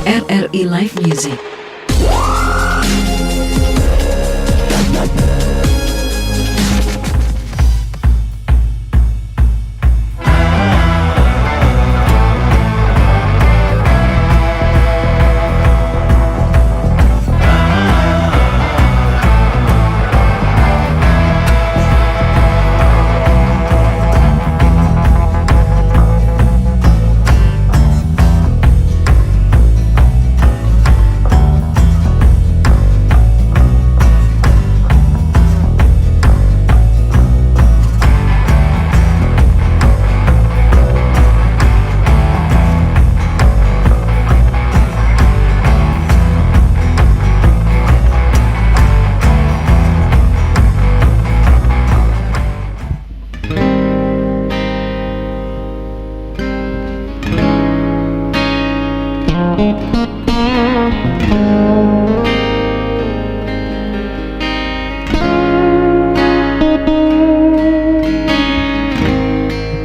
RRI Live Music.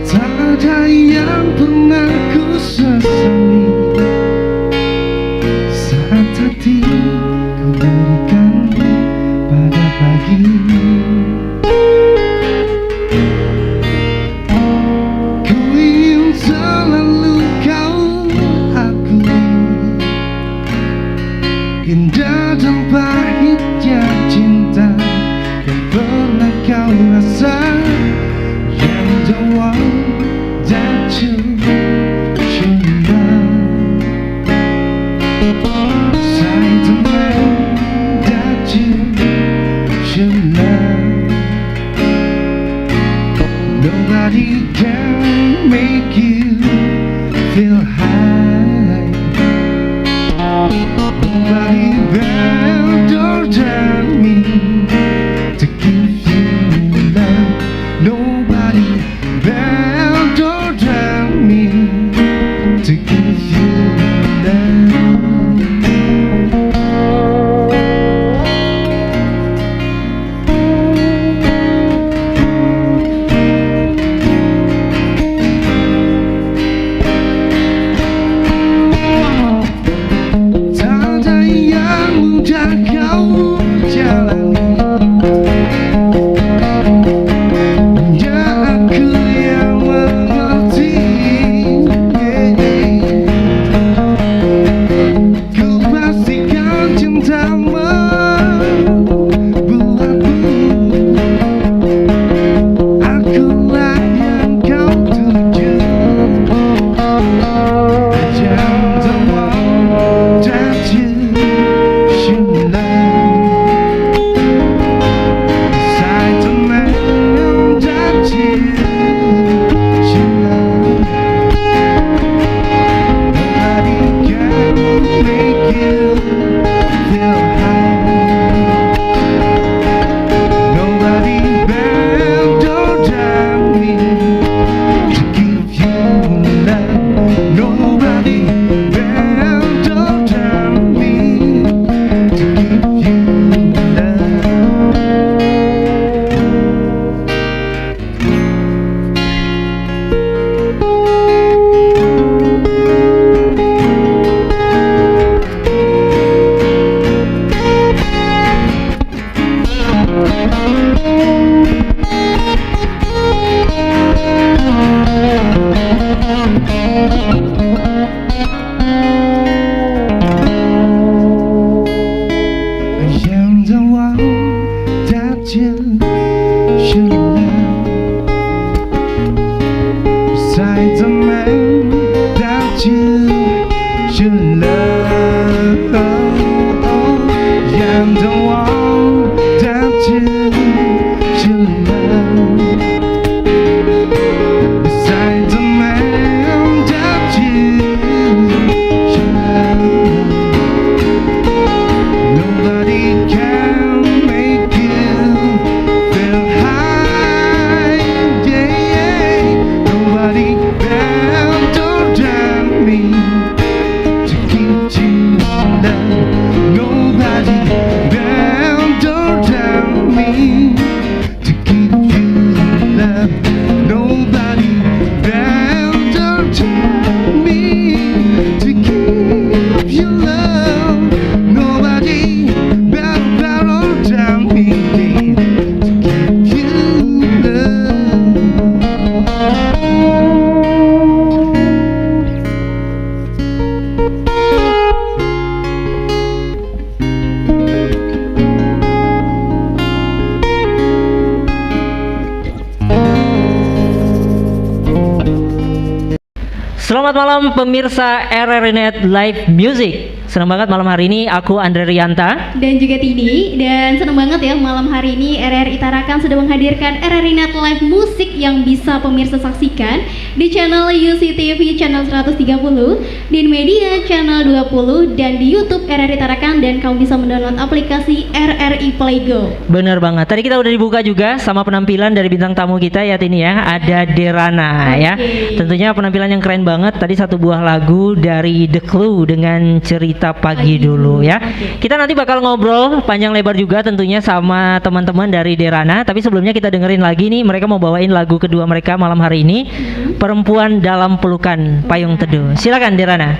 Tak ada yang pernah ku sesali saat hati ku berikan pada pagi. Ku ingin selalu kau akui indah dan pahitnya cinta yang pernah kau rasa. And the one that you should love, beside the man that you should love. Nobody can make you feel high. Nobody better than me to give you love. Nobody better than me to give you love. Tak ada yang mudah kau jalani. Besides the man that you should love, I am the one that you should love. Besides the man that you should love, nobody can make you feel high. Yeah, nobody better than me. Selamat malam pemirsa RRI Net Live Music. Senang banget malam hari ini aku Andre Rianta dan juga Tini, dan senang banget ya malam hari ini RRI Tarakan sudah menghadirkan RRI Net Live Music yang bisa pemirsa saksikan di channel UCTV channel 130, di Media channel 20, dan di YouTube RRI Tarakan, dan kamu bisa mendownload aplikasi RRI Playgo. Bener banget. Tadi kita udah dibuka juga sama penampilan dari bintang tamu kita ya Tini ya. Ada Derana ya. Tentunya penampilan yang keren banget. Tadi satu buah lagu dari The Clue dengan cerita pagi dulu ya. Kita nanti bakal ngobrol panjang lebar juga tentunya sama teman-teman dari Derana. Tapi sebelumnya kita dengerin lagi nih, mereka mau bawain lagu kedua mereka malam hari ini, Perempuan Dalam Pelukan Payung Teduh. Silakan Derana.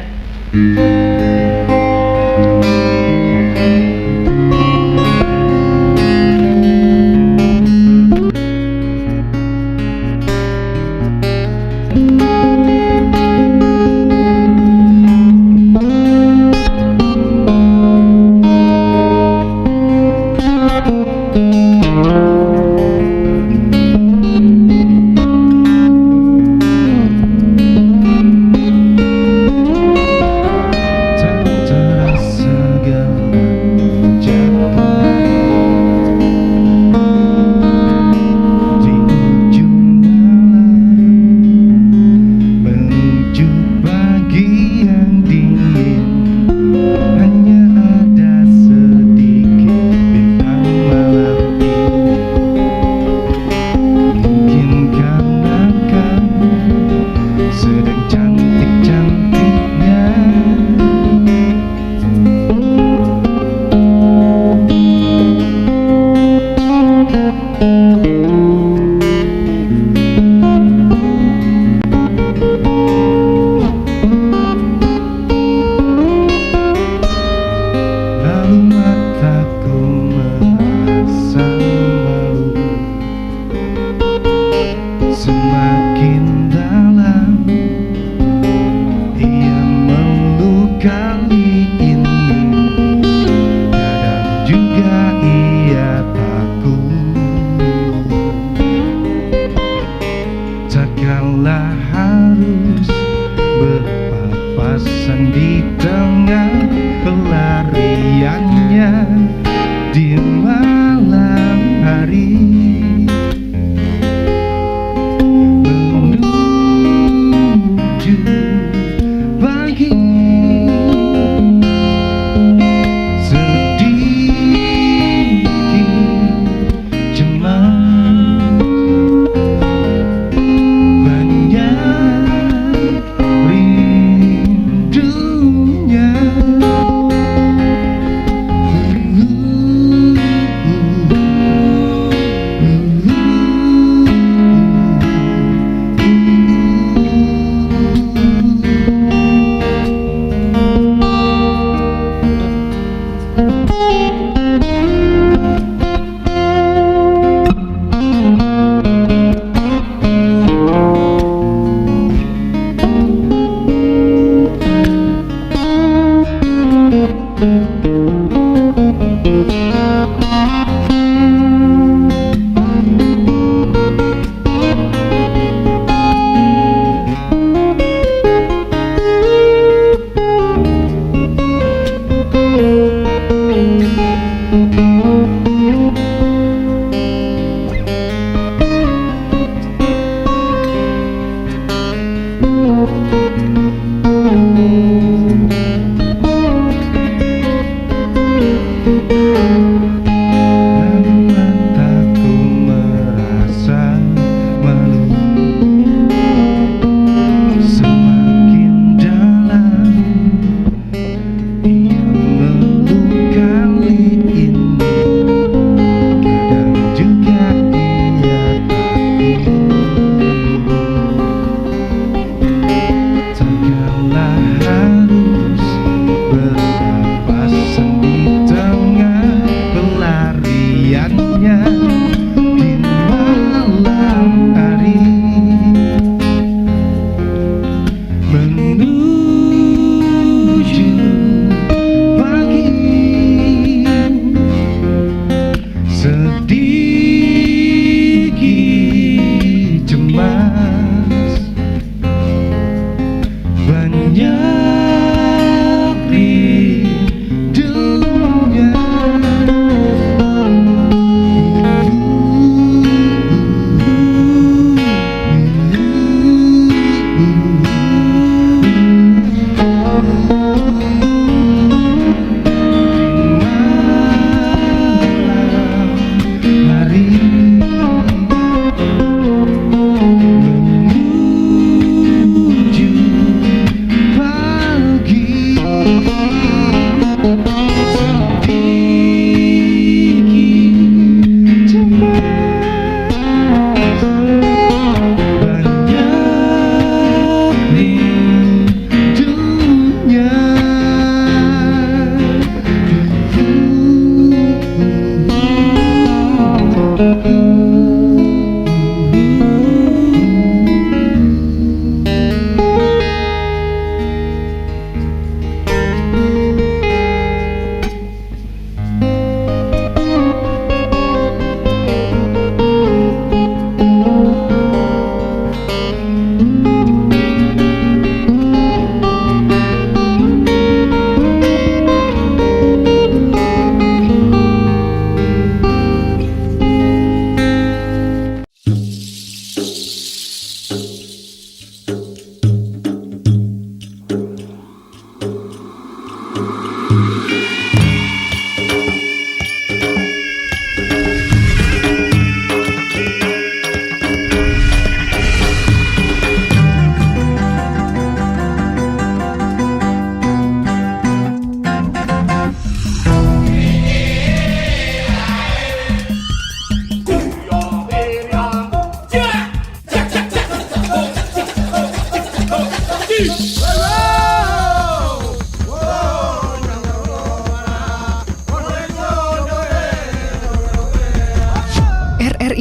RRI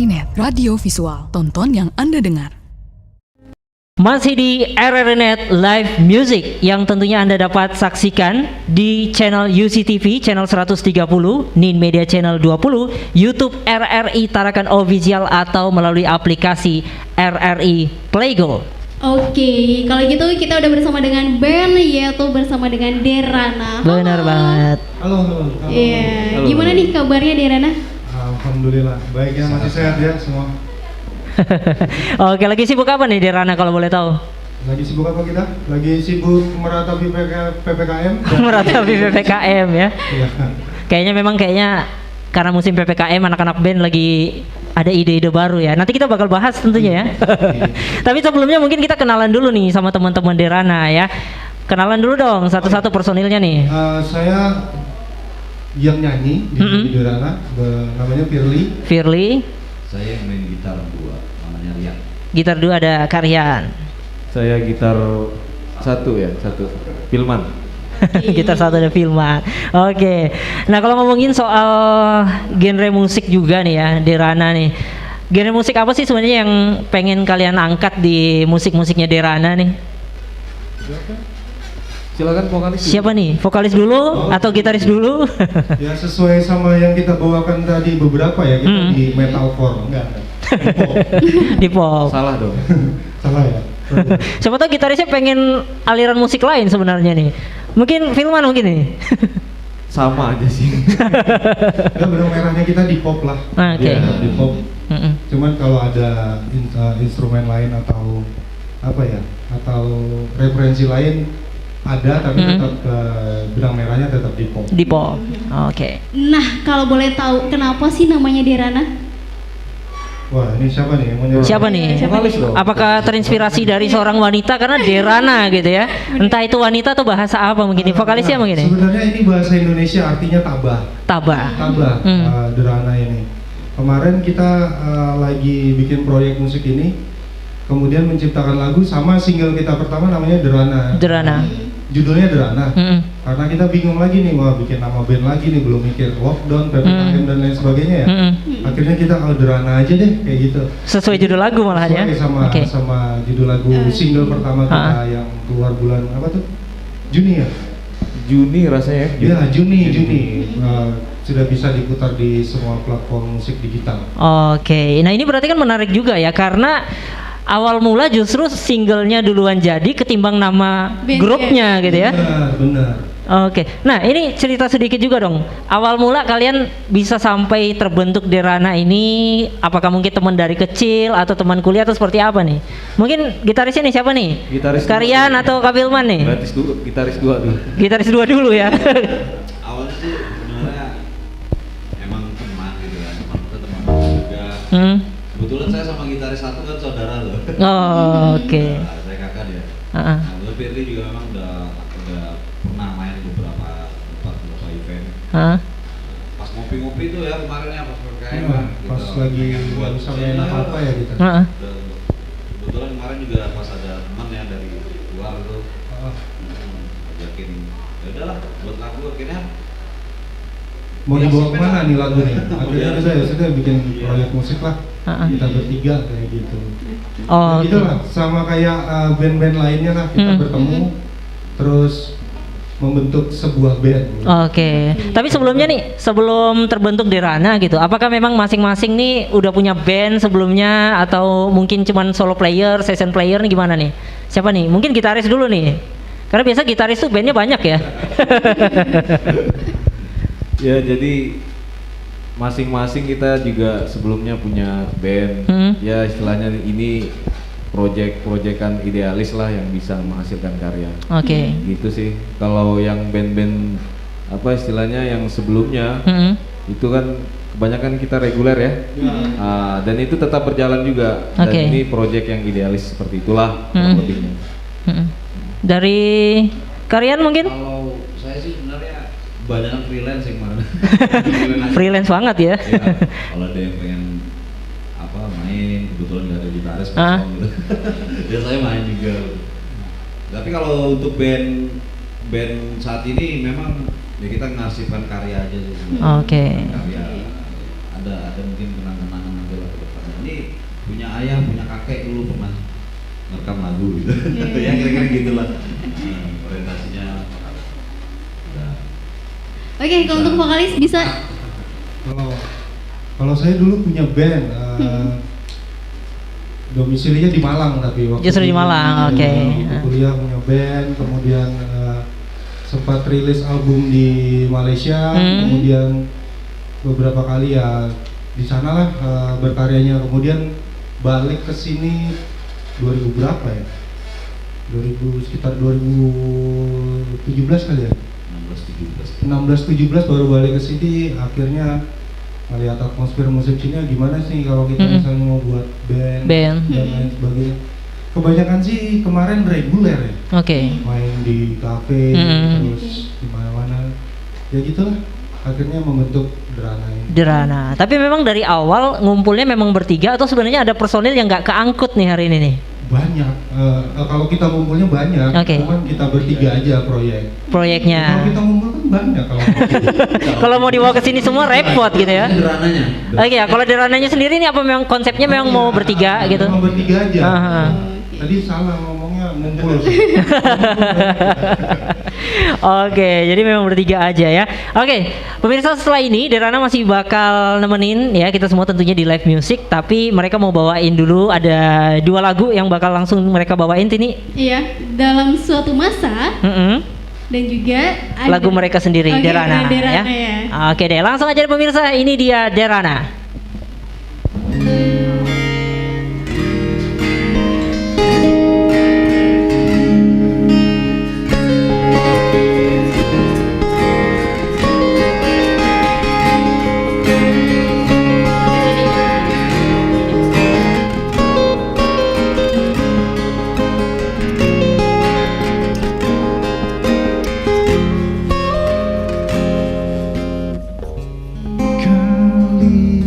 Net, radio visual, tonton yang Anda dengar. Masih di RRI Net Live Music yang tentunya Anda dapat saksikan di channel UCTV channel 130, Nin Media channel 20, YouTube RRI Tarakan Official atau melalui aplikasi RRI Playgo. Oke, kalau gitu kita udah bersama dengan band yaitu bersama dengan Derana. Benar banget. Halo, halo. Iya, gimana nih kabarnya Derana? Alhamdulillah, baik ya, masih sehat ya semua. Oke, lagi sibuk apa nih Derana kalau boleh tahu? Lagi sibuk apa kita? Lagi sibuk meratapi PPKM. Meratapi PPKM ya. Iya. Kayaknya karena musim PPKM anak-anak band lagi ada ide-ide baru ya. Nanti kita bakal bahas tentunya ya. Tapi sebelumnya mungkin kita kenalan dulu nih sama teman-teman Derana ya. Kenalan dulu dong satu-satu personilnya nih. Saya yang nyanyi di Derana, namanya Firly. Firly, Saya yang main gitar dua, namanya Rian. gitar 2 ada Karyan. Saya gitar satu, Filman. Gitar 1 ada Filman. Oke. Nah, kalau ngomongin soal genre musik juga nih ya, Derana nih. Genre musik apa sih sebenarnya yang pengen kalian angkat di musik-musiknya Derana nih? Silakan vokalis. Siapa nih? Vokalis dulu atau gitaris dulu? Ya sesuai sama yang kita bawakan tadi beberapa ya, kita di metalcore. Enggak. Di pop. Salah dong. Salah ya. Siapa tahu gitarisnya pengen aliran musik lain sebenarnya nih. Mungkin Filman mungkin nih. Sama aja sih. Ya benang merahnya kita di pop lah. Oke. Ya, di pop. Mm-mm. Cuman kalau ada instrumen lain atau apa ya, atau referensi lain ada, tapi tetap benang merahnya tetap di pop. Di pop. Oke. Nah, kalau boleh tahu kenapa sih namanya Derana? Wah, ini siapa nih yang mau jawab? Siapa nih? Vokalis dong. Apakah terinspirasi dari seorang wanita karena Derana gitu ya? Entah itu wanita atau bahasa apa mungkin. Vokalisnya mungkin. Sebenarnya ini bahasa Indonesia artinya tabah. Tabah. Tabah, Derana ini. Kemarin kita lagi bikin proyek musik ini, kemudian menciptakan lagu sama single kita pertama namanya Derana. Derana. Judulnya Derana. Mm-mm. Karena kita bingung lagi nih, wah bikin nama band lagi nih, belum mikir lockdown, PPKM dan lain sebagainya ya. Mm-mm. Akhirnya kita Derana aja deh kayak gitu. Sesuai judul lagu malahan ya. Sesuai sama Oke. sama judul lagu single pertama kita yang keluar bulan apa tuh? Juni ya? Juni rasanya ya. Iya, Juni. Sudah bisa diputar di semua platform musik digital. Oke. Nah, ini berarti kan menarik juga ya karena awal mula justru singlenya duluan jadi ketimbang nama Band grupnya gitu ya. Benar. Oke, nah ini cerita sedikit juga dong. Awal mula kalian bisa sampai terbentuk Derana ini, apakah mungkin teman dari kecil atau teman kuliah atau seperti apa nih? Mungkin gitarisnya nih siapa nih? Gitaris Karyan dua. atau Kafilman nih? Gitaris dua tuh. Gitaris 2 dulu ya. Awalnya sih sebenarnya emang teman gitu kan, teman juga. Kebetulan saya sama gitaris satu kan saudara loh. Oh, oke. Nah, saya kakak dia. Uh-uh. Nah, lalu Firly juga memang udah pernah main beberapa event. Hah? Pas ngopi-ngopi itu ya kemarin ya pas PPKM Iya, pas lagi buat bisa main apa ya gitu. Uh-uh. Kebetulan kemarin juga pas ada teman ya dari luar tuh ajakin, ya udahlah buat lagu akhirnya. Mau dibawa kemana nih lagu nih? Akhirnya kita ya sudah bikin proyek musik lah. Kita bertiga kayak gitu. Oh, Gitu oke. lah, sama kayak band-band lainnya lah, kita bertemu terus membentuk sebuah band. Oke. Tapi sebelumnya nih, sebelum terbentuk Derana gitu, apakah memang masing-masing nih udah punya band sebelumnya atau mungkin cuman solo player, session player nih gimana nih? Siapa nih? Mungkin gitaris dulu nih. Karena biasa gitaris tuh bandnya banyak ya. Ya jadi masing-masing kita juga sebelumnya punya band. Ya istilahnya ini proyek-proyekan idealis lah yang bisa menghasilkan karya. Oke. Gitu sih. Kalau yang band-band apa istilahnya yang sebelumnya itu kan kebanyakan kita reguler ya. Dan itu tetap berjalan juga. Dan Oke. ini proyek yang idealis seperti itulah kurang lebihnya. Dari Karyan mungkin? Kalau saya sih sebenarnya banyak freelance yang mana. Freelance banget ya. Ya, kalau ada yang pengen apa main, kebetulan nggak ada gitaris Ah. kosong gitu. Ya saya main juga. Tapi kalau untuk band saat ini memang ya kita mengarsipkan karya aja sih. Oke. Karya ada mungkin kenang-kenangan nanti lah ke depan. Ini punya ayah, punya kakek dulu pernah ngerekam lagu gitu. Ya kira-kira gitulah. Orientasinya. Ya. Oke, kalau untuk vokalis bisa. Kalau saya dulu punya band, domisilinya di Malang tapi waktu Justru di Malang, oke. waktu kuliah punya band, kemudian sempat rilis album di Malaysia, kemudian beberapa kali ya di sana lah berkaryanya, kemudian balik ke sini 2000 berapa ya? 2000 sekitar 2017 kali ya? 16-17 baru balik ke sini, akhirnya melihat atmosfer musik sini gimana sih kalau kita misalnya mau buat band dan lain sebagainya. Kebanyakan sih kemarin reguler ya, main di kafe terus di mana-mana ya gitulah, akhirnya membentuk Derana ini. Derana. Tapi memang dari awal ngumpulnya memang bertiga atau sebenarnya ada personil yang nggak keangkut nih hari ini nih? Banyak, kalau kita ngumpulnya banyak, cuman kita bertiga aja proyeknya. Kalau kita ngumpul kan banyak kalau mau dibawa ke sini semua repot gitu ya. Derananya. Oke ya, kalau Derananya sendiri ini apa memang konsepnya memang mau bertiga gitu? Mau bertiga aja. Tadi salah ngomongnya ngumpul. Oke, jadi memang bertiga aja ya. Oke, pemirsa, setelah ini Derana masih bakal nemenin ya kita semua tentunya di live music, tapi mereka mau bawain dulu ada 2 lagu yang bakal langsung mereka bawain Tini. Iya, dalam suatu masa. Dan juga ada lagu mereka sendiri, Derana, ya. Oke deh, langsung aja pemirsa, ini dia Derana. Kali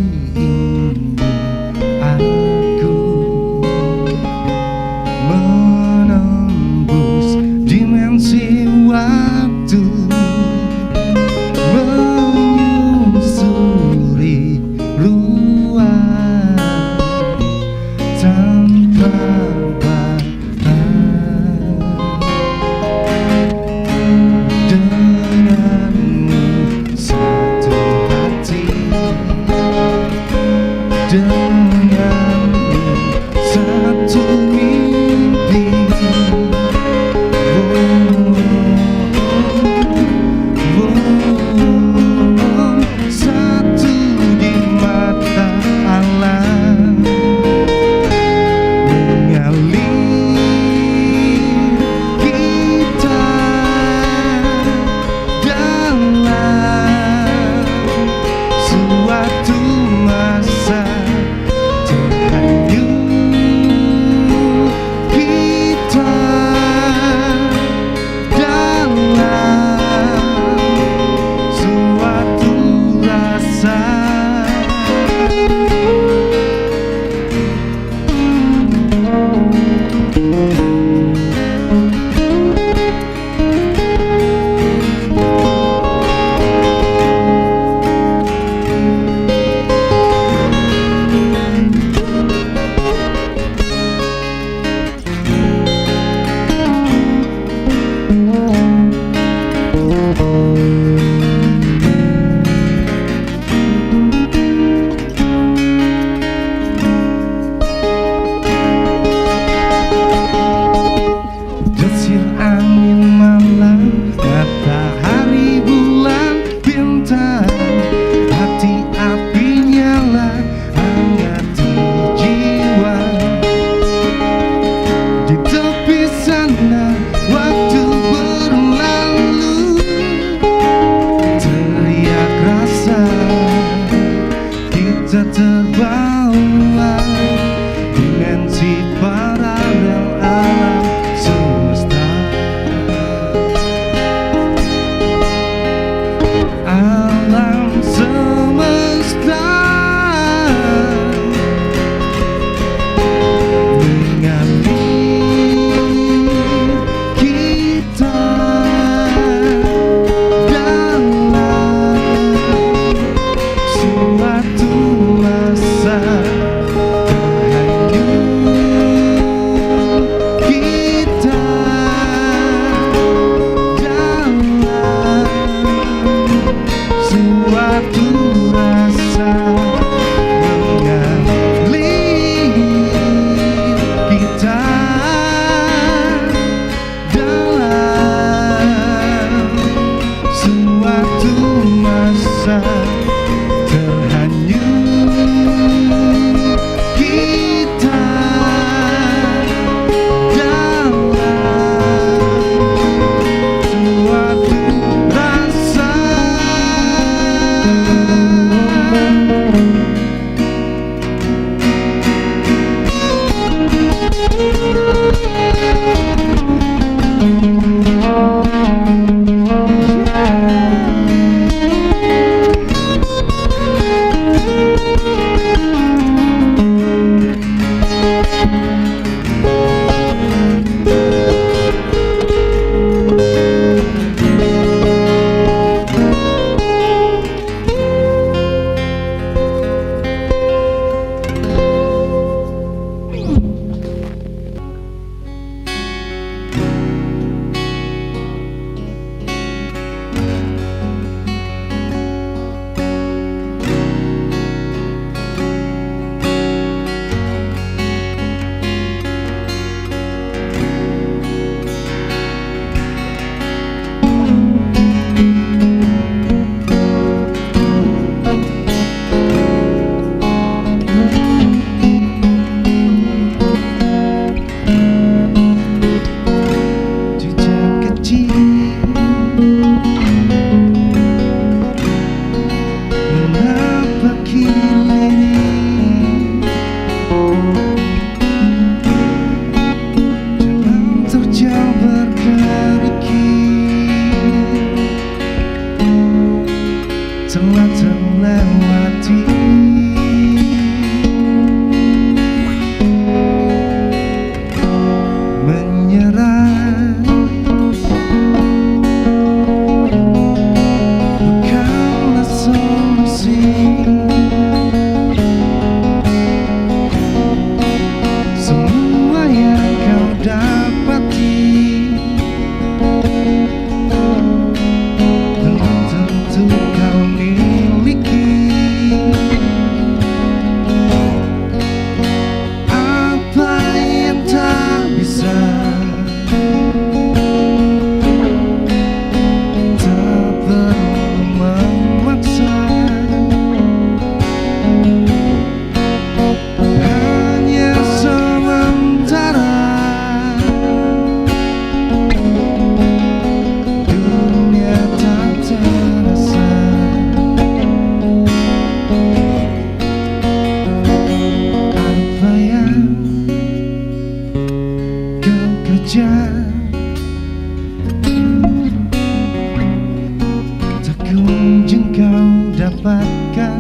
dapatkan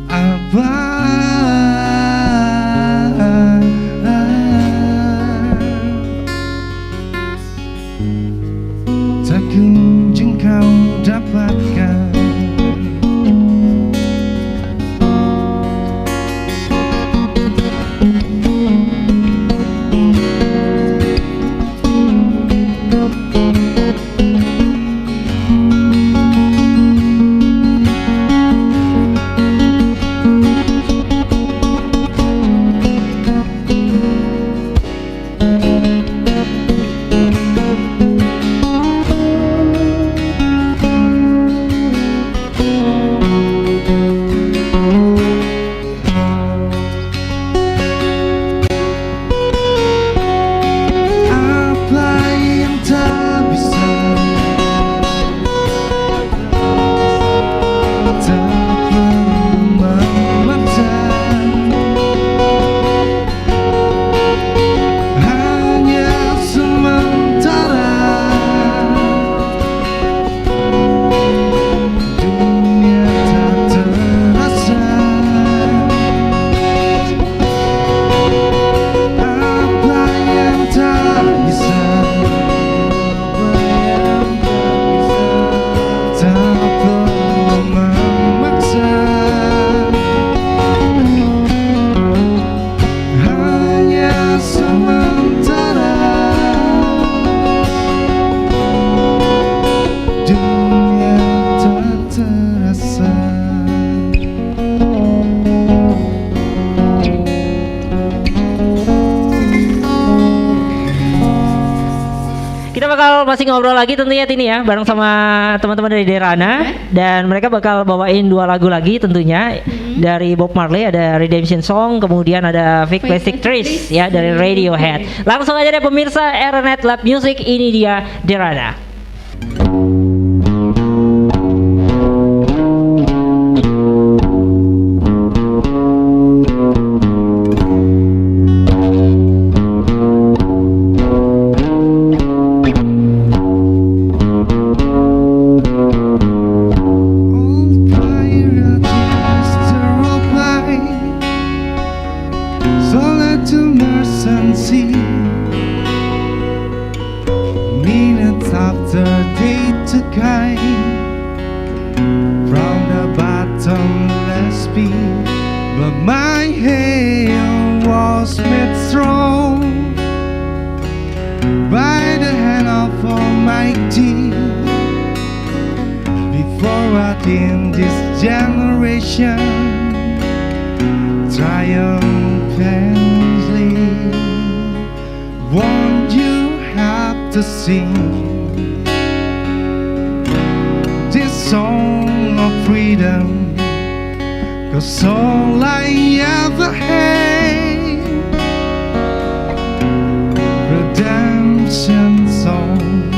apa tak kunjung kau dapatkan. Kita bakal masih ngobrol lagi tentunya Tini ya, bareng sama teman-teman dari Derana, dan mereka bakal bawain 2 lagu lagi tentunya. Dari Bob Marley ada Redemption Song, kemudian ada Fake Plastic Trees ya dari Radiohead. Langsung aja deh pemirsa Eranet Live Music, ini dia Derana. In this generation, triumphantly, won't you have to sing this song of freedom? 'Cause all I ever had, redemption song,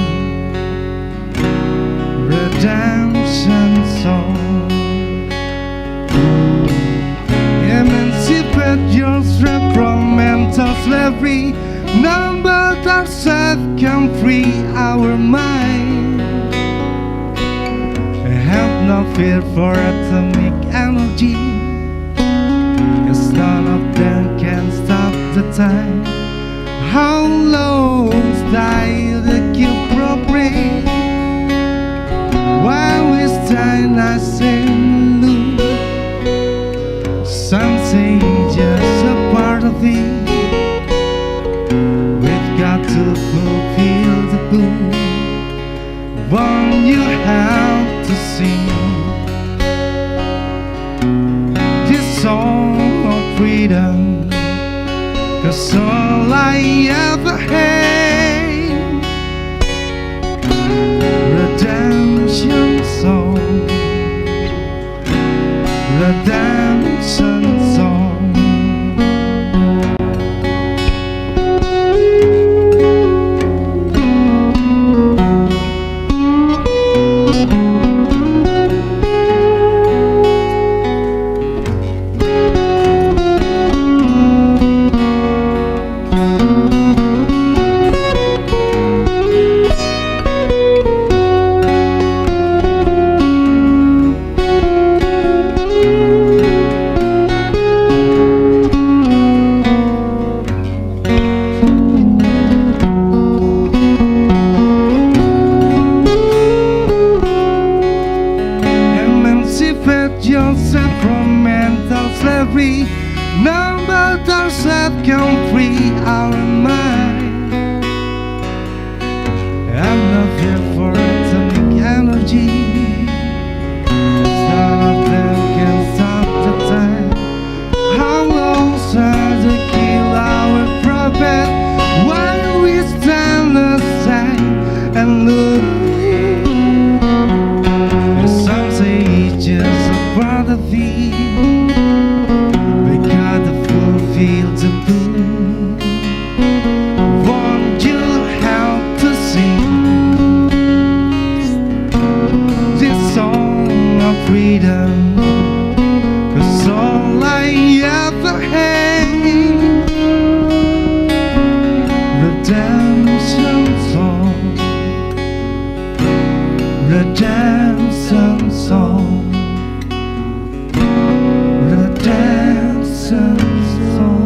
redemption song. Emancipate yourself from mental slavery. None but ourselves can free our mind. Have no fear for atomic energy, 'cause none of them can stop the time. How long style the cube property? While we stand nice and loose, some say just a part of it. We've got to fulfill the book. One you have to sing this song of freedom, 'cause all I ever had, redemption song, redemption song. free our mind. I'm not here for atomic energy. None of them can stop the time. How long shall they kill our prophet while we stand aside and look? And some say it's just a part of it. We got the full field to do. Won't you help to sing this song of freedom? 'Cause all I ever had, redemption song, redemption song, redemption song.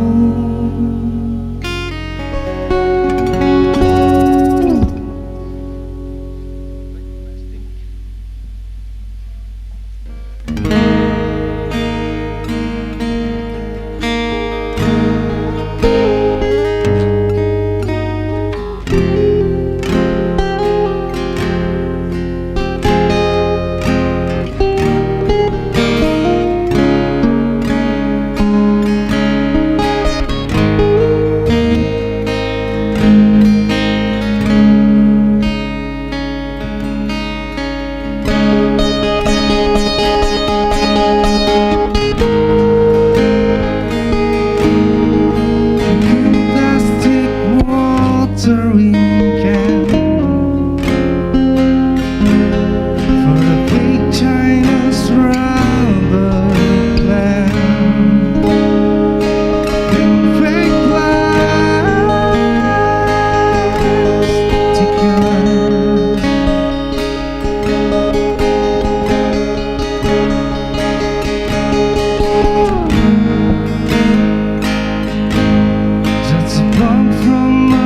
Plastic watering can for the big China's rubber plant. Fake plastic just a bump from a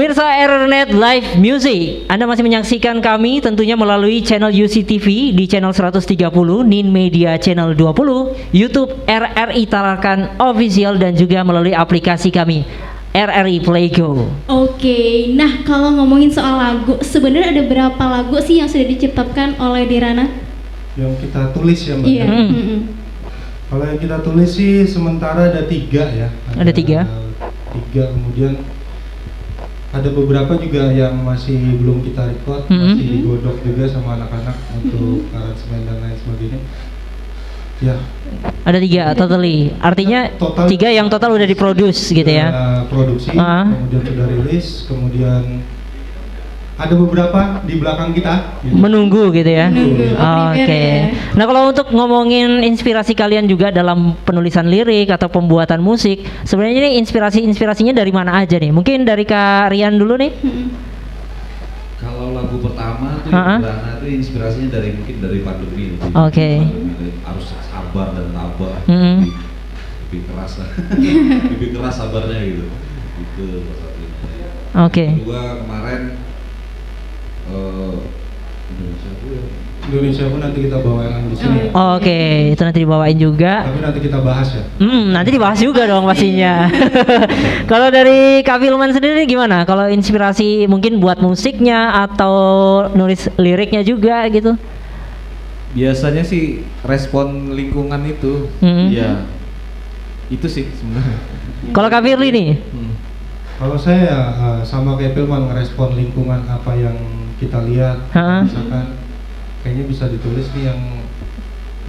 Pemirsa RRNet Live Music, Anda masih menyaksikan kami tentunya melalui channel UCTV di channel 130, Nin Media channel 20, YouTube RRI Tarakan Official dan juga melalui aplikasi kami RRI Playgo. Oke, nah kalau ngomongin soal lagu, sebenarnya ada berapa lagu sih yang sudah diciptakan oleh Dirana? Yang kita tulis ya Mbak. Iya. Kalau yang kita tulis sih sementara ada 3 ya. Ada 3. 3, kemudian ada beberapa juga yang masih belum kita record, masih digodok juga sama anak-anak untuk aransemen dan lain sebagainya. Ya. Ada 3 totally. Artinya Total 3 yang total udah diproduce gitu ya. Produksi, kemudian sudah rilis, kemudian ada beberapa di belakang kita gitu. Menunggu gitu ya. Menunggu, Oke. prepare ya. Nah, kalau untuk ngomongin inspirasi kalian juga dalam penulisan lirik atau pembuatan musik, sebenarnya ini inspirasinya dari mana aja nih? Mungkin dari Kak Rian dulu nih. Kalau lagu pertama tuh Dirana itu inspirasinya mungkin dari pandemi. Oke. Harus sabar dan tabah. Lebih keras lah. Lebih keras sabarnya gitu. Itu satunya. Oke. Kedua kemarin Indonesia pun nanti kita bawain di sini. Oke, itu nanti dibawain juga. Tapi nanti kita bahas ya. Nanti dibahas juga dong pastinya. Kalau dari Kak Filman sendiri gimana? Kalau inspirasi mungkin buat musiknya atau nulis liriknya juga gitu? Biasanya sih respon lingkungan itu, ya itu sih sebenarnya. Kalau Kak Firly nih? Kalau saya sama kayak Filman ngerespon lingkungan apa yang kita lihat, misalkan kayaknya bisa ditulis nih yang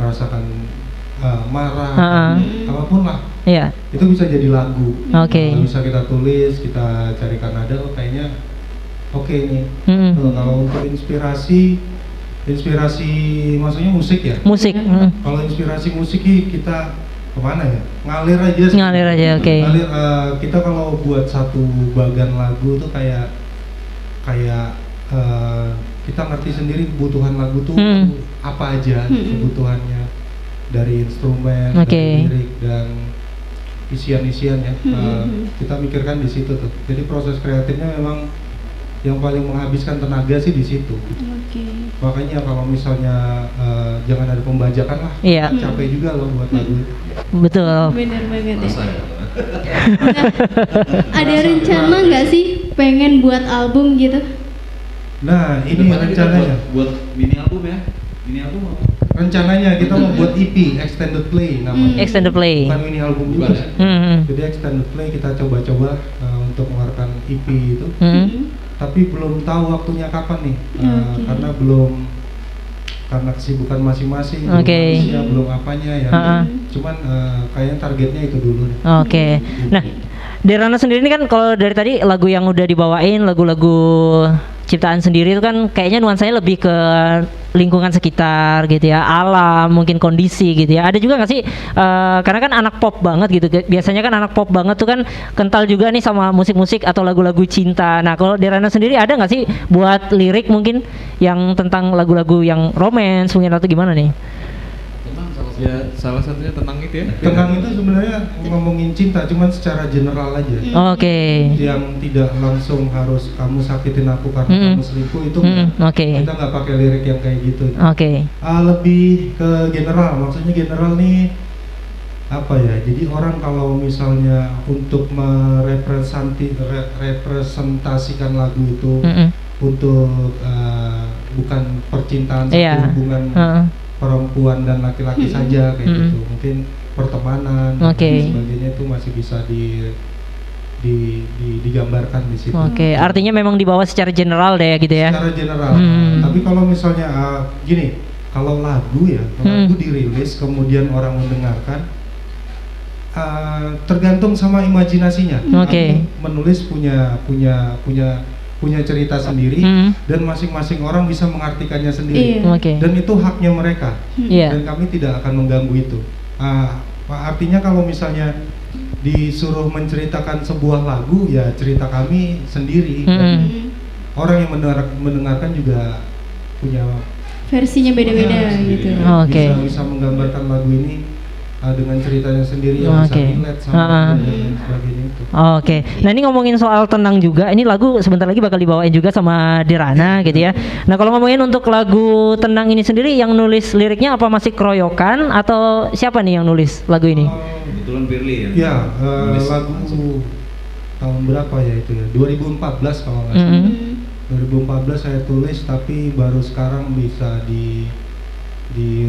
merasakan marah, apapun lah. Iya. Itu bisa jadi lagu. Oke. Bisa kita tulis, kita carikan nada, kayaknya oke nih. Kalau untuk inspirasi maksudnya musik ya? Musik. Kalau inspirasi musik kita kemana ya? Ngalir aja sih. Ngalir aja, oke. Ngalir, kita kalau buat satu bagan lagu tuh kayak kita ngerti sendiri kebutuhan lagu tuh apa aja kebutuhannya, dari instrumen, dari lirik dan isian-isian ya. Kita mikirkan di situ tuh. Jadi proses kreatifnya memang yang paling menghabiskan tenaga sih di situ. Makanya kalau misalnya jangan ada pembajakan lah, capek juga loh buat lagu itu. Betul. Bener banget ya. Rasa ya. Ada rencana nggak sih pengen buat album gitu? Nah, ini Kedepannya kita rencananya. buat mini album ya. Mini album apa? Rencananya kita mau buat EP, extended play namanya. Extended play. Bukan mini album juga. Bukan ya? Jadi extended play kita coba-coba untuk mengeluarkan EP itu. Tapi belum tahu waktunya kapan nih. Karena kesibukan masing-masing, belum harusnya, belum apanya ya. Cuman kayaknya targetnya itu dulu. Oke. Nah, Dirana sendiri ini kan kalau dari tadi lagu yang udah dibawain, lagu-lagu ciptaan sendiri itu kan kayaknya nuansanya lebih ke lingkungan sekitar gitu ya, alam, mungkin kondisi gitu ya. Ada juga nggak sih, karena kan anak pop banget gitu, biasanya kan anak pop banget tuh kan kental juga nih sama musik-musik atau lagu-lagu cinta. Nah kalau Dirana sendiri ada nggak sih buat lirik mungkin yang tentang lagu-lagu yang romance mungkin atau gimana nih? Ya salah satunya tentang itu ya. Tentang itu sebenarnya ngomongin cinta, cuman secara general aja. Oke. Yang tidak langsung harus kamu sakitin aku karena kamu selingkuh itu kita nggak pakai lirik yang kayak gitu. Oke. Lebih ke general, maksudnya general nih apa ya? Jadi orang kalau misalnya untuk merepresentasikan lagu itu untuk bukan percintaan, satu hubungan perempuan dan laki-laki saja kayak gitu, mungkin pertemanan dan sebagainya itu masih bisa digambarkan di situ. Oke, artinya memang dibawa secara general deh gitu ya. Secara general. Tapi kalau misalnya gini, kalau lagu ya, lagu dirilis kemudian orang mendengarkan, tergantung sama imajinasinya. Aku menulis punya cerita sendiri dan masing-masing orang bisa mengartikannya sendiri. Dan itu haknya mereka. Dan kami tidak akan mengganggu itu. Artinya kalau misalnya disuruh menceritakan sebuah lagu, ya cerita kami sendiri. Dan orang yang mendengarkan juga punya versinya beda-beda gitu. Bisa menggambarkan lagu ini dengan ceritanya sendiri yang bisa Oke. relate sama dan lain sebagainya itu. Oke, nah ini ngomongin soal tenang juga, ini lagu sebentar lagi bakal dibawain juga sama Dirana gitu ya. Nah kalau ngomongin untuk lagu tenang ini sendiri, yang nulis liriknya apa masih keroyokan atau siapa nih yang nulis lagu ini? Kebetulan Firly ya. Ya, Nulis lagu langsung. tahun berapa ya itu ya? 2014 kalau nggak salah. 2014 saya tulis, tapi baru sekarang bisa di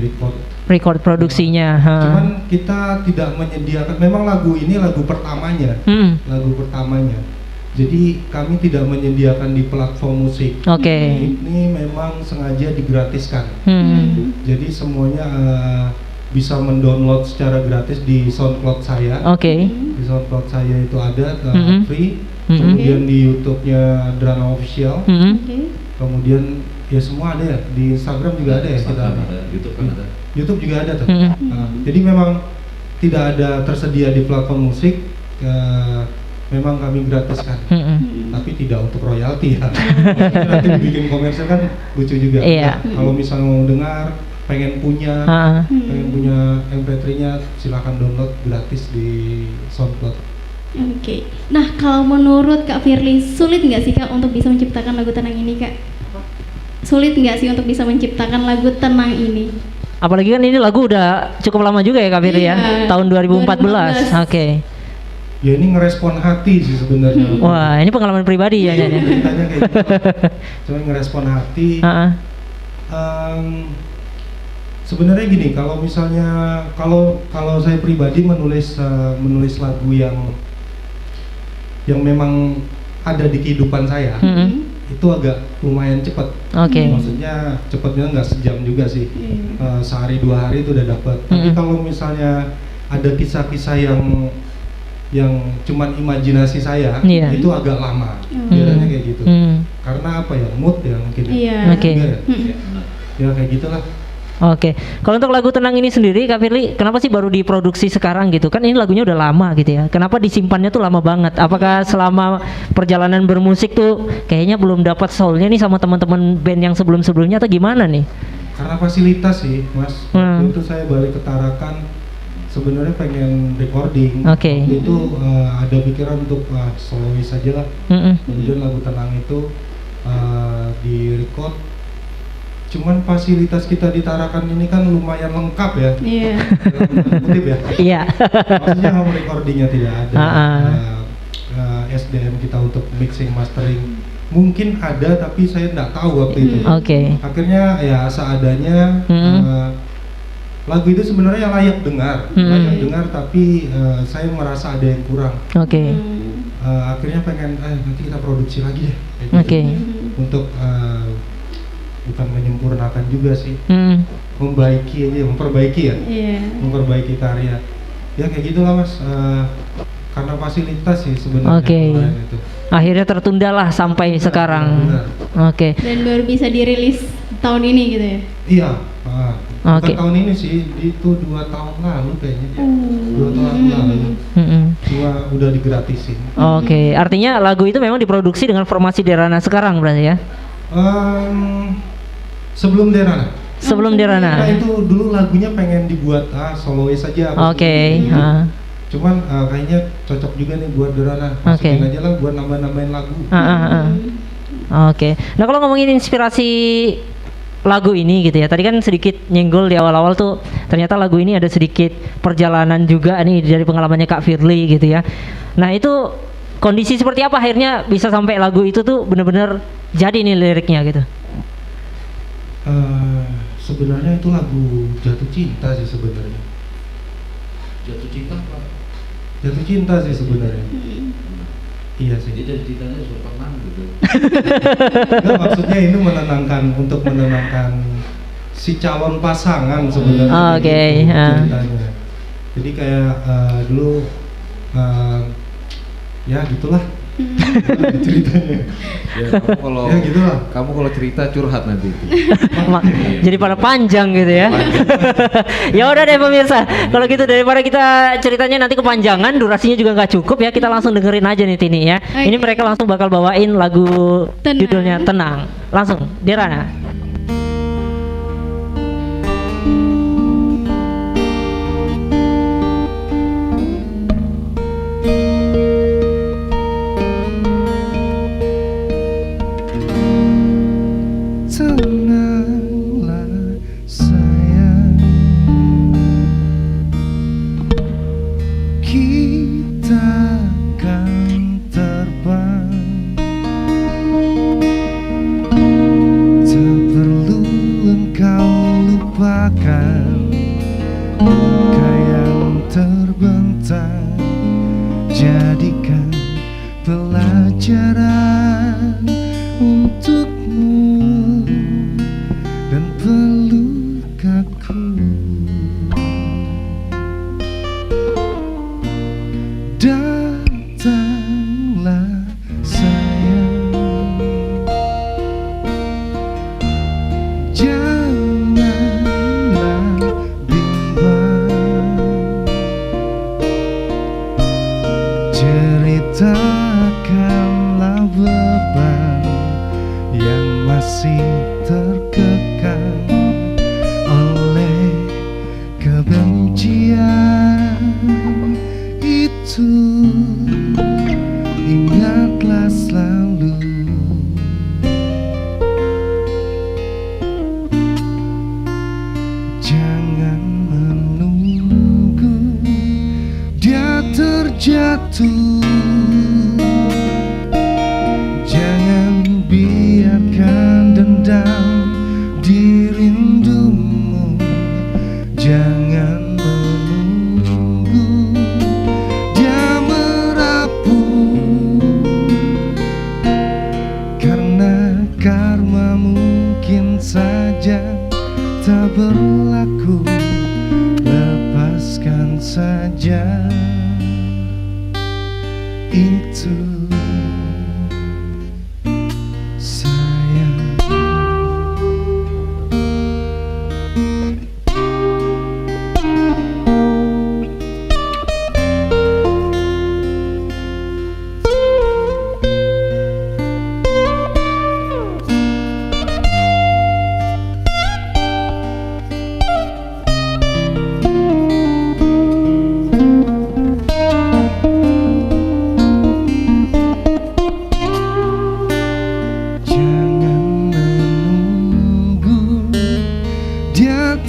record. Record produksinya. Cuman kita tidak menyediakan. Memang lagu ini lagu pertamanya, lagu pertamanya. Jadi kami tidak menyediakan di platform musik. Oke. Ini memang sengaja digratiskan. Jadi semuanya bisa mendownload secara gratis di SoundCloud saya. Oke. Di SoundCloud saya itu ada free. Kemudian di YouTube-nya Drana Official. Kemudian ya semua ada ya, di Instagram juga ada ya, kita Instagram ada, YouTube kan ada. YouTube juga ada tuh. Jadi memang tidak ada tersedia di platform musik. Memang kami gratiskan, tapi tidak untuk royalti ya. Nanti dibikin komersial kan lucu juga. Iya. Nah, kalau misalnya mau dengar, pengen punya MP3-nya, silakan download gratis di SoundCloud. Oke. Nah, kalau menurut Kak Firly, sulit nggak sih Kak untuk bisa menciptakan lagu tenang ini Kak? Sulit nggak sih untuk bisa menciptakan lagu tenang ini? Apalagi kan ini lagu udah cukup lama juga ya Kak Firly ya, tahun 2014. Oke. Ya ini ngerespon hati sih sebenarnya. Wah, ini pengalaman pribadi ya. Ceritanya kayak gitu. Cuma ngerespon hati. Sebenarnya gini, kalau misalnya kalau saya pribadi menulis lagu yang memang ada di kehidupan saya, itu agak lumayan cepat. Oke. Maksudnya cepatnya nggak sejam juga sih, sehari 2 hari itu udah dapat. Tapi kalau misalnya ada kisah-kisah yang cuman imajinasi saya, itu agak lama. Biasanya kayak gitu. Karena apa ya, mood ya mungkin. Oke. Ya kayak gitulah. Oke, kalau untuk lagu tenang ini sendiri, Kak Firly, kenapa sih baru diproduksi sekarang gitu? Kan ini lagunya udah lama gitu ya. Kenapa disimpannya tuh lama banget? Apakah selama perjalanan bermusik tuh kayaknya belum dapat soulnya nih sama teman-teman band yang sebelum-sebelumnya atau gimana nih? Karena fasilitas sih, Mas. Waktu itu saya balik ke Tarakan, sebenarnya pengen recording. Oke. Waktu itu ada pikiran untuk solois aja lah. Kemudian lagu tenang itu di record. Cuman fasilitas kita di Tarakan ini kan lumayan lengkap ya. Iya. Dalam kutip ya. Iya. Maksudnya home recordingnya tidak ada. SDM kita untuk mixing mastering mungkin ada, tapi saya nggak tahu waktu itu. Oke. Akhirnya ya seadanya. Lagu itu sebenarnya layak dengar, tapi saya merasa ada yang kurang. Oke. Akhirnya pengen nanti kita produksi lagi deh. Oke. Untuk bukan menyempurnakan juga sih, memperbaiki ya, memperbaiki karya. Ya kayak gitulah Mas. Karena fasilitas sih sebenarnya. Oke. Itu. Akhirnya tertunda lah sampai sekarang. Oke. Dan baru bisa dirilis tahun ini gitu ya? Iya. Oke. Bukan tahun ini sih, itu 2 tahun lalu kayaknya. 2 tahun lalu. Cuma udah digratisin. Oke, artinya lagu itu memang diproduksi dengan formasi Derana sekarang berarti ya? Sebelum Derana. Sebelum Derana. Nah itu dulu lagunya pengen dibuat solois saja. Oke. Cuman kayaknya cocok juga nih buat Derana. Masukin aja lah buat nambah-nambahin lagu. Oke. Nah kalau ngomongin inspirasi lagu ini gitu ya, tadi kan sedikit nyenggol di awal-awal tuh, ternyata lagu ini ada sedikit perjalanan juga nih dari pengalamannya Kak Firly gitu ya. Nah itu kondisi seperti apa akhirnya bisa sampai lagu itu tuh bener-bener jadi nih liriknya gitu? Sebenarnya itu lagu jatuh cinta sih sebenarnya. Jatuh cinta apa? Jatuh cinta sih sebenarnya. Iya sih. Jadi jatuh cintanya sudah pernah gitu. Enggak, maksudnya ini untuk menenangkan si calon pasangan sebenarnya. Oke. Ceritanya. Jadi kayak dulu ya gitulah. Ceritanya. Ya, kamu kalau cerita curhat nanti. Jadi pada panjang gitu ya. Ya udah deh pemirsa, kalau gitu daripada kita ceritanya nanti kepanjangan, durasinya juga nggak cukup ya, kita langsung dengerin aja nih Tini ya. Ini mereka langsung bakal bawain lagu judulnya Tenang. Langsung, Derana. masih terkekang oleh kebencian itu. Ingatlah selalu, jangan menunggu dia terjatuh. Jangan biarkan dendam di rindumu. Jangan menunggu dia merapuh, karena karma mungkin saja tak berlaku. Lepaskan saja itu, sayang.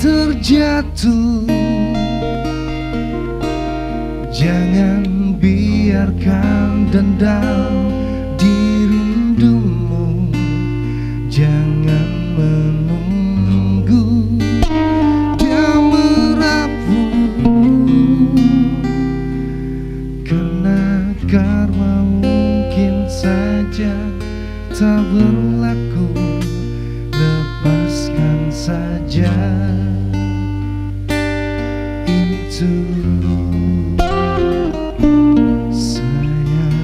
Terjatuh, jangan biarkan dendam di rindumu. Jangan menunggu dia merapuh, karena karma mungkin saja tak berlaku. Lepaskan saja itu, sayang.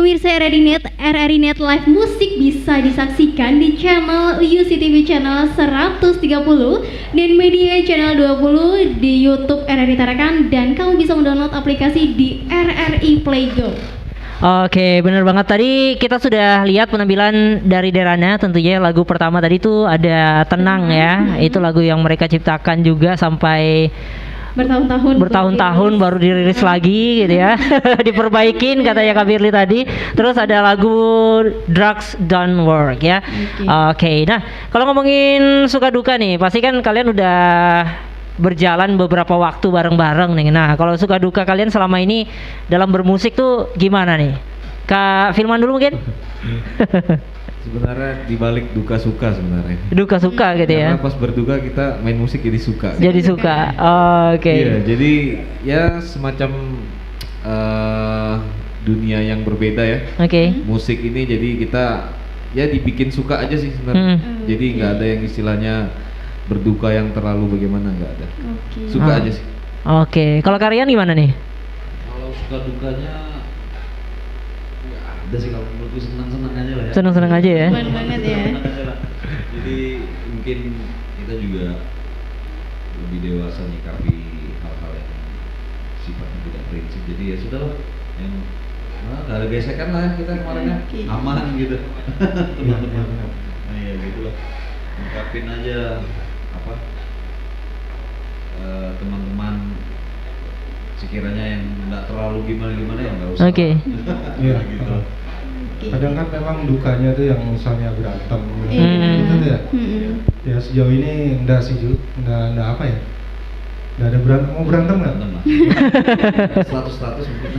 Pemirsa RRI Net Live Musik bisa disaksikan di channel UCTV channel 130 dan media channel 20 di YouTube RRI Tarakan, dan kamu bisa mendownload aplikasi di RRI Play Go. Oke, bener banget. Tadi kita sudah lihat penampilan dari Derana. Tentunya lagu pertama tadi tuh ada Tenang ya. Itu lagu yang mereka ciptakan juga sampai bertahun-tahun baru dirilis lagi gitu ya. Diperbaikin katanya Kak Firly tadi. Terus ada lagu Drugs Don't Work ya. Oke. Nah, kalau ngomongin suka duka nih, pasti kan kalian udah berjalan beberapa waktu bareng-bareng nih. Nah, kalau suka duka kalian selama ini dalam bermusik tuh gimana nih? Kak Filman dulu mungkin? Sebenarnya dibalik duka suka sebenarnya. Duka suka gitu ya. Karena pas berduka kita main musik jadi suka. Jadi suka. Oke. Iya, jadi ya semacam dunia yang berbeda ya. Oke. Musik ini jadi kita ya dibikin suka aja sih sebenarnya. Jadi nggak ada yang istilahnya berduka yang terlalu bagaimana, nggak ada. Suka aja sih. Oke. Kalau kalian gimana nih? Kalau suka dukanya nggak ada sih, kalau menurutku senang-senang aja lah ya. Senang-senang aja ya. Keren banget ya. Senang aja lah. Jadi mungkin kita juga lebih dewasa nyikapi hal-hal yang sifatnya tidak prinsip. Jadi ya sudah lah, yang nggak ada gesekan lah ya kita kemarin ya, aman gitu. Teman-teman. Nah ya gitulah, ungkapin aja apa teman-teman sekiranya yang nggak terlalu gimana-gimana ya nggak usah. Oke. Iya. Gitu. Kadang kan memang dukanya tuh yang misalnya berantem Iya. gitu tuh ya. Ya sejauh ini enggak sih Ju, enggak apa ya. Enggak ada berantem, mau berantem nggak? Berantem lah. Status mungkin.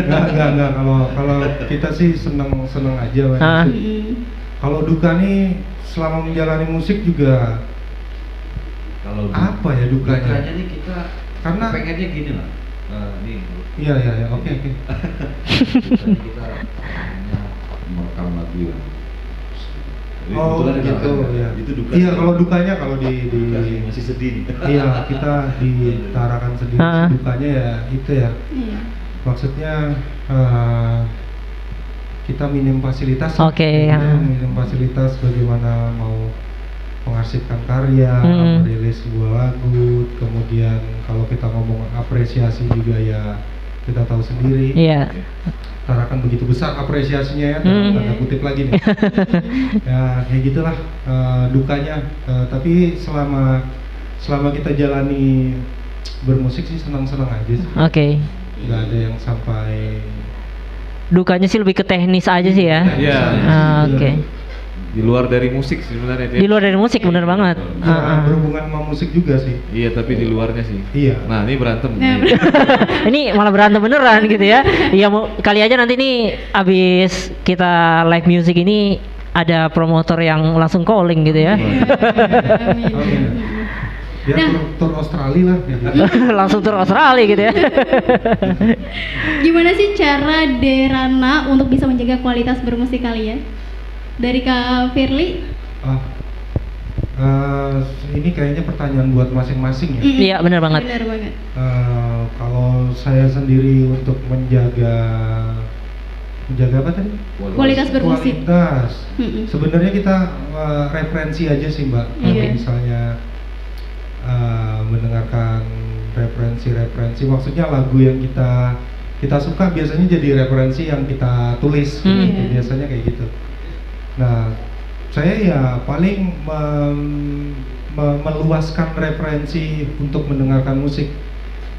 Enggak. Kalau kita sih seneng aja main Ah. musik. Kalau duka nih selama menjalani musik juga Kalau apa ya dukanya? dukanya nih kita Karena pengennya gini lah. Nih iya, oke. dukanya kita pengennya merekam lagu yang jadi Oh kebetulan kita gitu kan, ya. itu duka. Iya, kalau dukanya kalau di Duka sih, masih sedih nih. iya, kita ditarakan sendiri. Ah. Dukanya ya itu ya. Iya. Maksudnya kita minim fasilitas. Oke, Kita ya. minim fasilitas bagaimana mau mengarsipkan karya, merilis sebuah lagu, kemudian kalau kita ngomong apresiasi juga ya kita tahu sendiri. Iya. Tarakan begitu besar apresiasinya ya, tanda kutip lagi nih. Ya kayak gitulah dukanya. Tapi selama kita jalani bermusik sih senang-senang aja sih. Oke. Nggak ada yang sampai Dukanya sih lebih ke teknis aja sih ya. Iya. Oke. Di luar dari musik sebenarnya. Di luar dari musik bener banget. ya, berhubungan sama musik juga sih. Iya, tapi di luarnya sih. Iya. Nah, ini berantem. Nah, Ini malah berantem beneran gitu ya. Iya, mau kali aja nanti nih abis kita live music ini ada promotor yang langsung calling gitu ya. amin. Oke. Ya tur Australia lah kayak gitu. Langsung tur Australia gitu ya. Gimana sih cara Derana untuk bisa menjaga kualitas bermusik kalian? Dari Kak Firly? Ini kayaknya pertanyaan buat masing-masing ya. Iya, bener banget. Benar banget. Kalau saya sendiri untuk menjaga apa tadi? Kualitas bermusik. Kualitas. Mm-mm. Sebenarnya kita referensi aja sih Mbak. Kalau Iya. misalnya mendengarkan referensi, maksudnya lagu yang kita suka biasanya jadi referensi yang kita tulis. Gitu. Biasanya kayak gitu. Nah, saya ya paling meluaskan referensi untuk mendengarkan musik.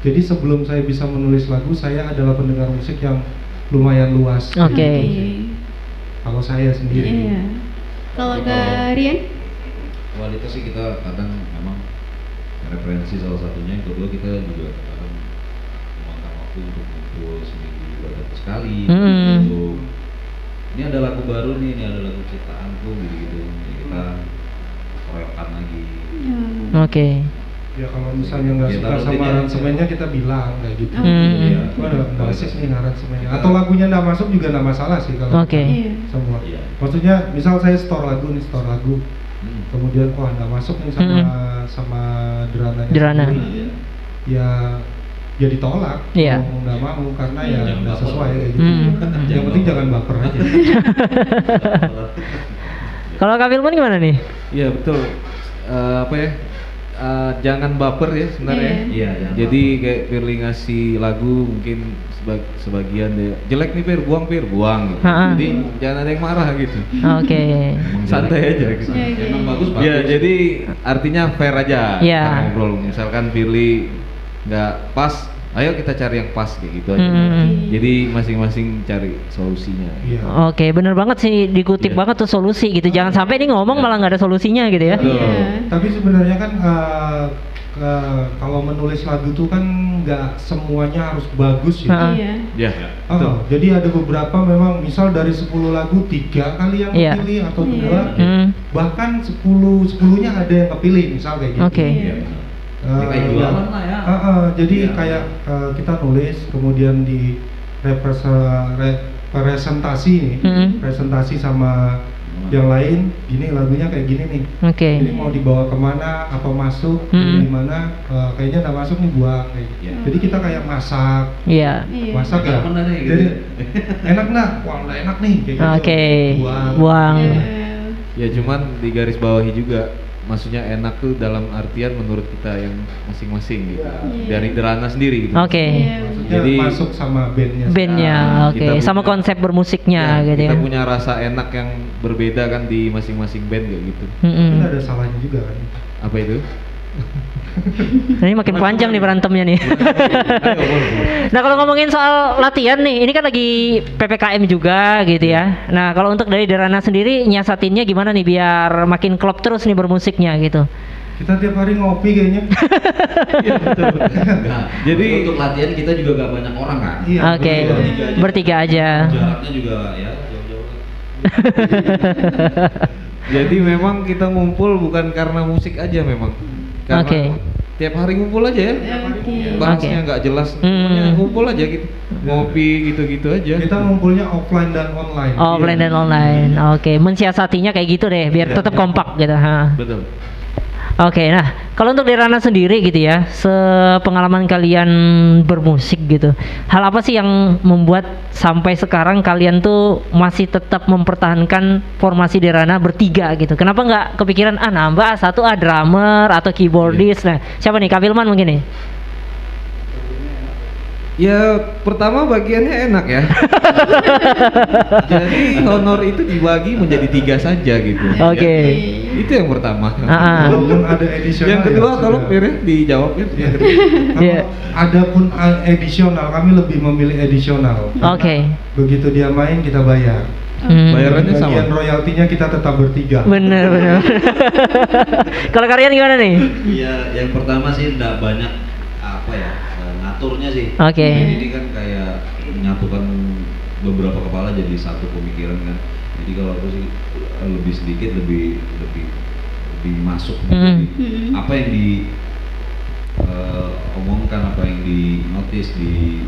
Jadi sebelum saya bisa menulis lagu, saya adalah pendengar musik yang lumayan luas. Oke. Kalau saya sendiri. Iya. Kalau Kak Rian? Kualitas sih kita kadang memang referensi salah satunya, yang kedua kita juga kadang memakan waktu untuk kumpul seminggu sekali untuk ini ada lagu baru nih, ini ada lagu ciptaanku gitu-gitu, jadi kita koyokkan lagi. Oke. Ya kalau misalnya nggak Kita suka sama rutinnya, aransemennya kita bilang kayak gitu. Iya. Wah, nggak asik nih aransemennya. Atau lagunya nggak masuk juga nggak masalah sih kalau Oke. Iya. semua. Iya. Maksudnya misal saya store lagu, kemudian wah nggak masuk nih sama Derananya Derana. sendiri. Ya ya ditolak, Iya. mau nggak mau karena ya Jangan nggak baper. sesuai kayak gitu. Yang penting jangan baper aja. Kalau Kak Filman gimana nih? Iya betul. Apa ya? Jangan baper ya sebenarnya. Iya, jangan Jadi kayak Firly ngasih lagu mungkin sebagian dia jelek nih buang gitu. Ha-ha. Jadi jangan ada yang marah gitu. Oke. Santai aja gitu. Emang bagus bagus. Ya jadi artinya fair aja Iya. kita ngobrol. Misalkan Firly nggak pas, ayo kita cari yang pas kayak gitu aja. Jadi masing-masing cari solusinya. Iya. Oke, bener banget sih, dikutip Iya. banget tuh solusi gitu. Jangan sampai nih ngomong malah nggak ada solusinya gitu ya. Betul. Tapi sebenarnya kan kalau menulis lagu tuh kan nggak semuanya harus bagus ya. Iya. Ya. Oh, jadi ada beberapa memang misal dari 10 lagu 3 kali yang Iya. kepilih atau 2, bahkan 10-10-nya ada yang kepilih misal kayak gitu. Oke. Iya. Ya, kayak jualan lah ya. Jadi Iya. kayak kita nulis kemudian di representasi nih, presentasi sama yang lain, gini lagunya kayak gini nih. Oke. Jadi mau dibawa kemana, apa masuk, di mana, kayaknya nggak masuk nih buang kayak gitu. Iya. Jadi kita kayak masak, Iya. Iya. masak ya. Enak nih, gitu. Jadi enak nah, wah nggak enak nih kayak gitu. Oke. Buang. Buang. Iya. Ya cuman di garis bawahi juga, maksudnya enak tuh dalam artian menurut kita yang masing-masing gitu. Dari Derana sendiri gitu. Oke. Iya. Maksudnya Jadi- masuk sama bandnya. Bandnya, Nah, oke. kita Sama punya- konsep bermusiknya Ya, gitu ya. kita punya rasa enak yang berbeda kan di masing-masing band kayak gitu. Mm-mm. Kita ada salahnya juga kan. Apa itu? Ini makin panjang nih berantemnya nih. Ayo, boleh. Nah kalau ngomongin soal latihan nih, ini kan lagi PPKM juga gitu ya. Nah kalau untuk dari Derana sendiri nyiasatinnya gimana nih biar makin klop terus nih bermusiknya gitu? Kita tiap hari ngopi kayaknya. Enggak. Jadi- untuk latihan kita juga gak banyak orang kan. Iya, Oke, bertiga aja. Jaraknya juga ya jauh-jauh. Jadi memang kita ngumpul bukan karena musik aja memang. Karena Oke. tiap hari ngumpul aja ya. Oke. Bahasnya nggak jelas, pokoknya ngumpul aja gitu. Ngopi gitu-gitu aja. Kita ngumpulnya offline dan online. Oh, offline dan online. Oke, mensiasatinya kayak gitu deh, biar tetap kompak gitu. Ha. Betul. Oke, nah kalau untuk Derana sendiri gitu ya, sepengalaman kalian bermusik gitu, hal apa sih yang membuat sampai sekarang kalian tuh masih tetap mempertahankan formasi Derana bertiga gitu? Kenapa nggak kepikiran nambah satu drummer atau keyboardist? Nah, siapa nih? Kak Filman mungkin nih? Ya pertama bagiannya enak ya. Jadi honor itu dibagi menjadi 3 saja gitu. Oke. Ya, itu yang pertama. Walaupun ada edisional. Yang kedua ya, kalau sudah. Fir dijawab ya. Iya. Iya. Kalau ada pun edisional, kami lebih memilih edisional. Oke. Begitu dia main kita bayar. Bayarannya sama. Bagian royaltinya kita tetap bertiga. Bener bener. Kalau kalian gimana nih? Iya, yang pertama sih enggak banyak apa ya, ngaturnya sih. Oke. Jadi ini kan kayak menyatukan beberapa kepala jadi satu pemikiran kan. Jadi kalau aku sih lebih sedikit lebih masuk Hmm. jadi apa yang di omongkan, apa yang di notice di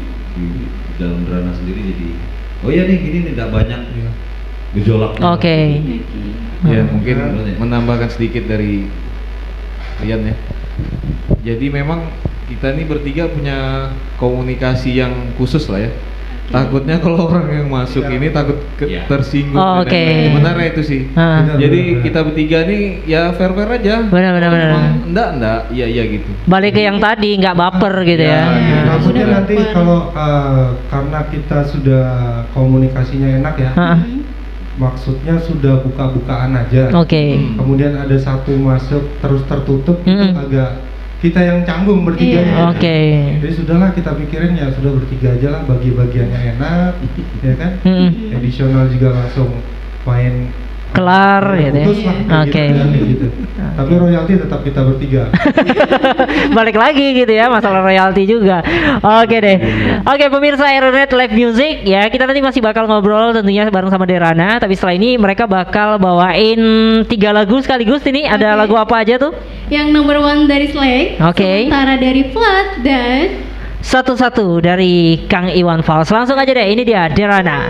dalam Derana sendiri jadi oh ya nih gini nih enggak banyak Iya. gejolak. Oke. Ya mungkin menambahkan sedikit dari Rian ya. Jadi memang kita ini bertiga punya komunikasi yang khusus lah ya. Takutnya kalau orang yang masuk ini takut Iya. tersinggung. Oh, dan oke. lain-lain. Sebenarnya itu sih. Ah. Benar, Jadi benar. kita bertiga nih ya fair aja. Benar benar benar. Enggak, iya gitu. Balik ke yang tadi, nggak baper gitu ya. Takutnya Sudah nanti baper. kalau karena kita sudah komunikasinya enak ya, Ah, maksudnya sudah buka-bukaan aja. Oke. Kemudian ada satu masuk terus tertutup itu agak kita yang canggung bertiga. Iya. ya. Oke. Jadi sudahlah kita pikirin ya sudah bertiga aja lah, bagi bagiannya enak, ya kan? Edisional juga langsung main Kelar gitu ya. putus lah, kayak Oke. gitu, kan, kayak gitu. Tapi royalti tetap kita bertiga. Balik lagi gitu ya, masalah royalti juga. Oke deh. Oke pemirsa Aeronet Live Music ya, kita nanti masih bakal ngobrol tentunya bareng sama Derana. Tapi setelah ini mereka bakal bawain 3 lagu sekaligus. Ini ada Oke. lagu apa aja tuh? Yang nomor 1 dari Slag, Oke. sementara dari Flat dan Satu-satu dari Kang Iwan Fals. Langsung aja deh, ini dia Derana.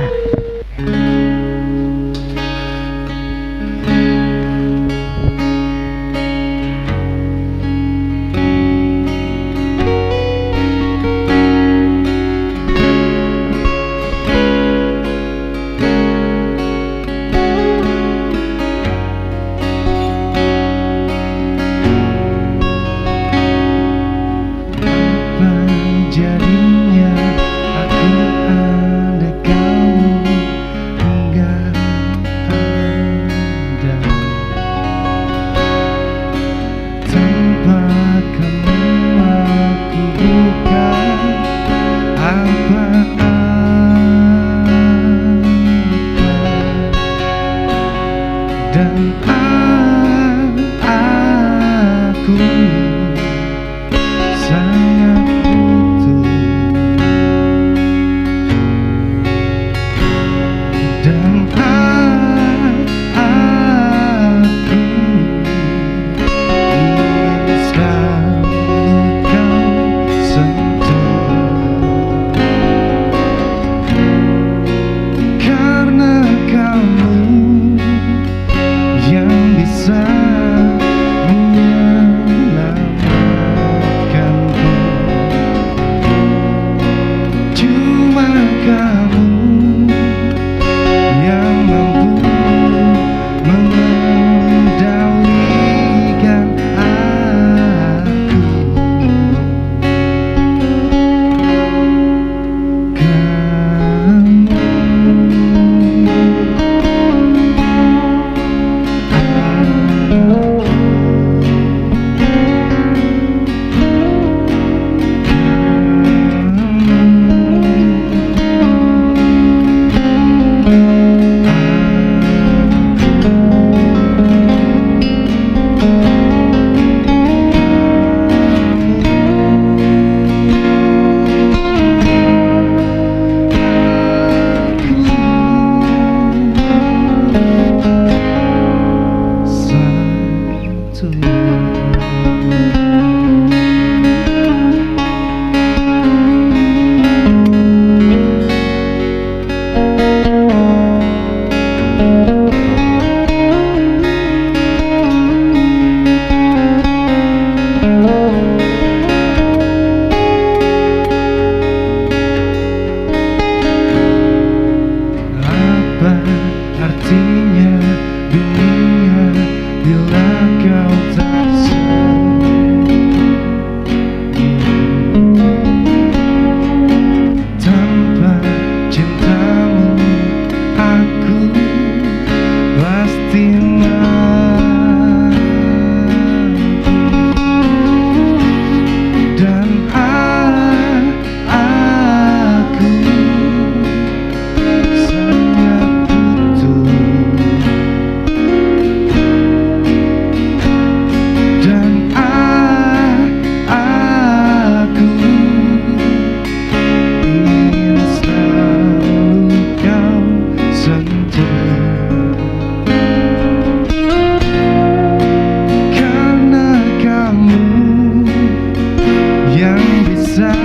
bisa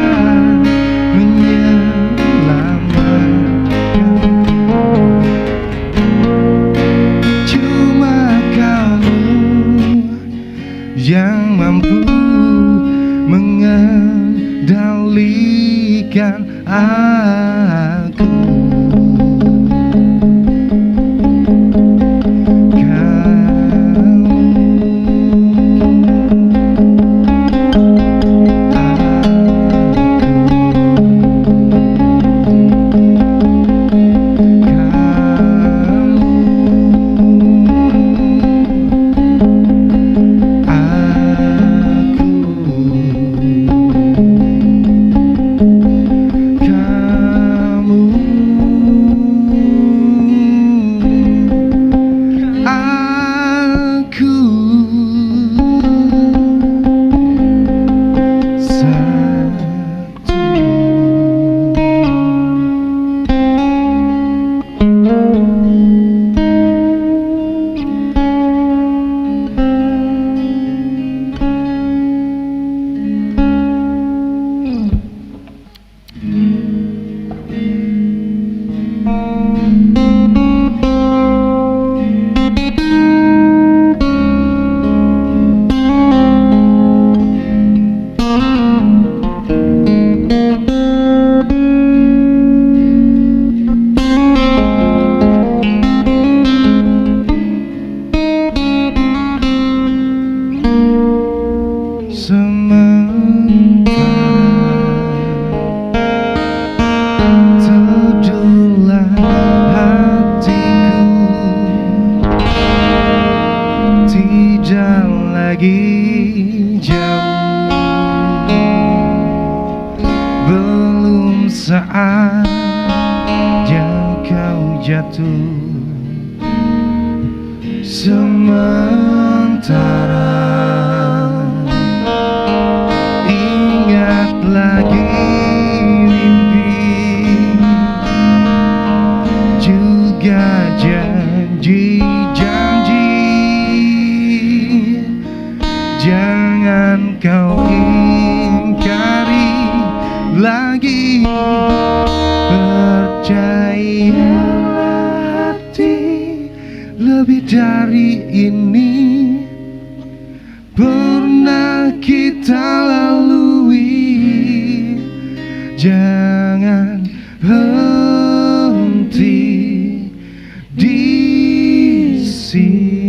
menyelamatkan. Cuma kamu yang mampu mengendalikan aku. Saatnya kau jatuh, sementara ingat lagi mimpi, juga janji-janji. Jangan kau ingkari lagi. Percayalah hati, lebih dari ini pernah kita lalui. Jangan henti di sini.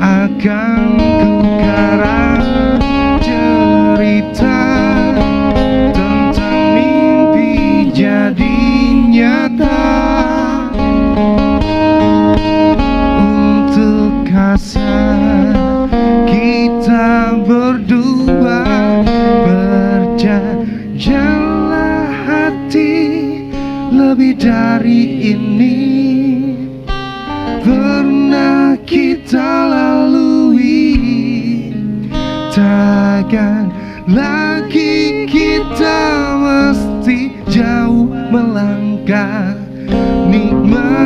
Akan ku karang cerita tentang mimpi jadi nyata. Untuk hasrat kita berdua, berjalanlah hati, lebih dari ini pernah kita lalui. Takkan lagi kita mesti jauh melangkah. Nikmatilah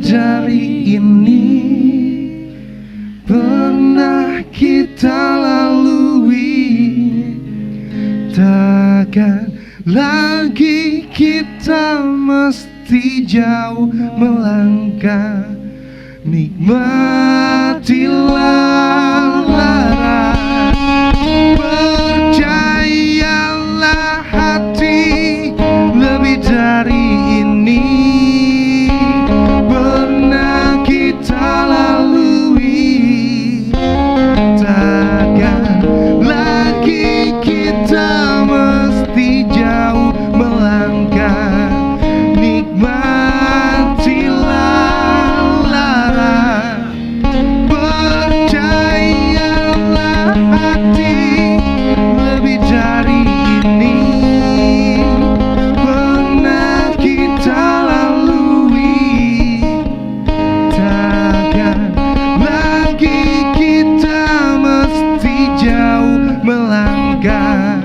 dari ini pernah kita lalui. Takkan lagi kita kita mesti jauh melangkah. Nikmatilah lara, percayalah hati, lebih dari ini pernah kita lalui. Takkan lagi kita mesti jauh melangkah. Nikmatilah lara, percayalah hati, lebih dari ini pernah kita lalui. Takkan lagi kita mesti jauh melangkah.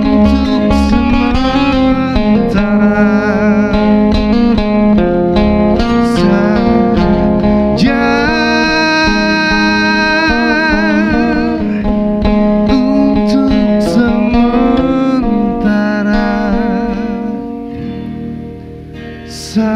Untuk sementara saja, untuk sementara saja.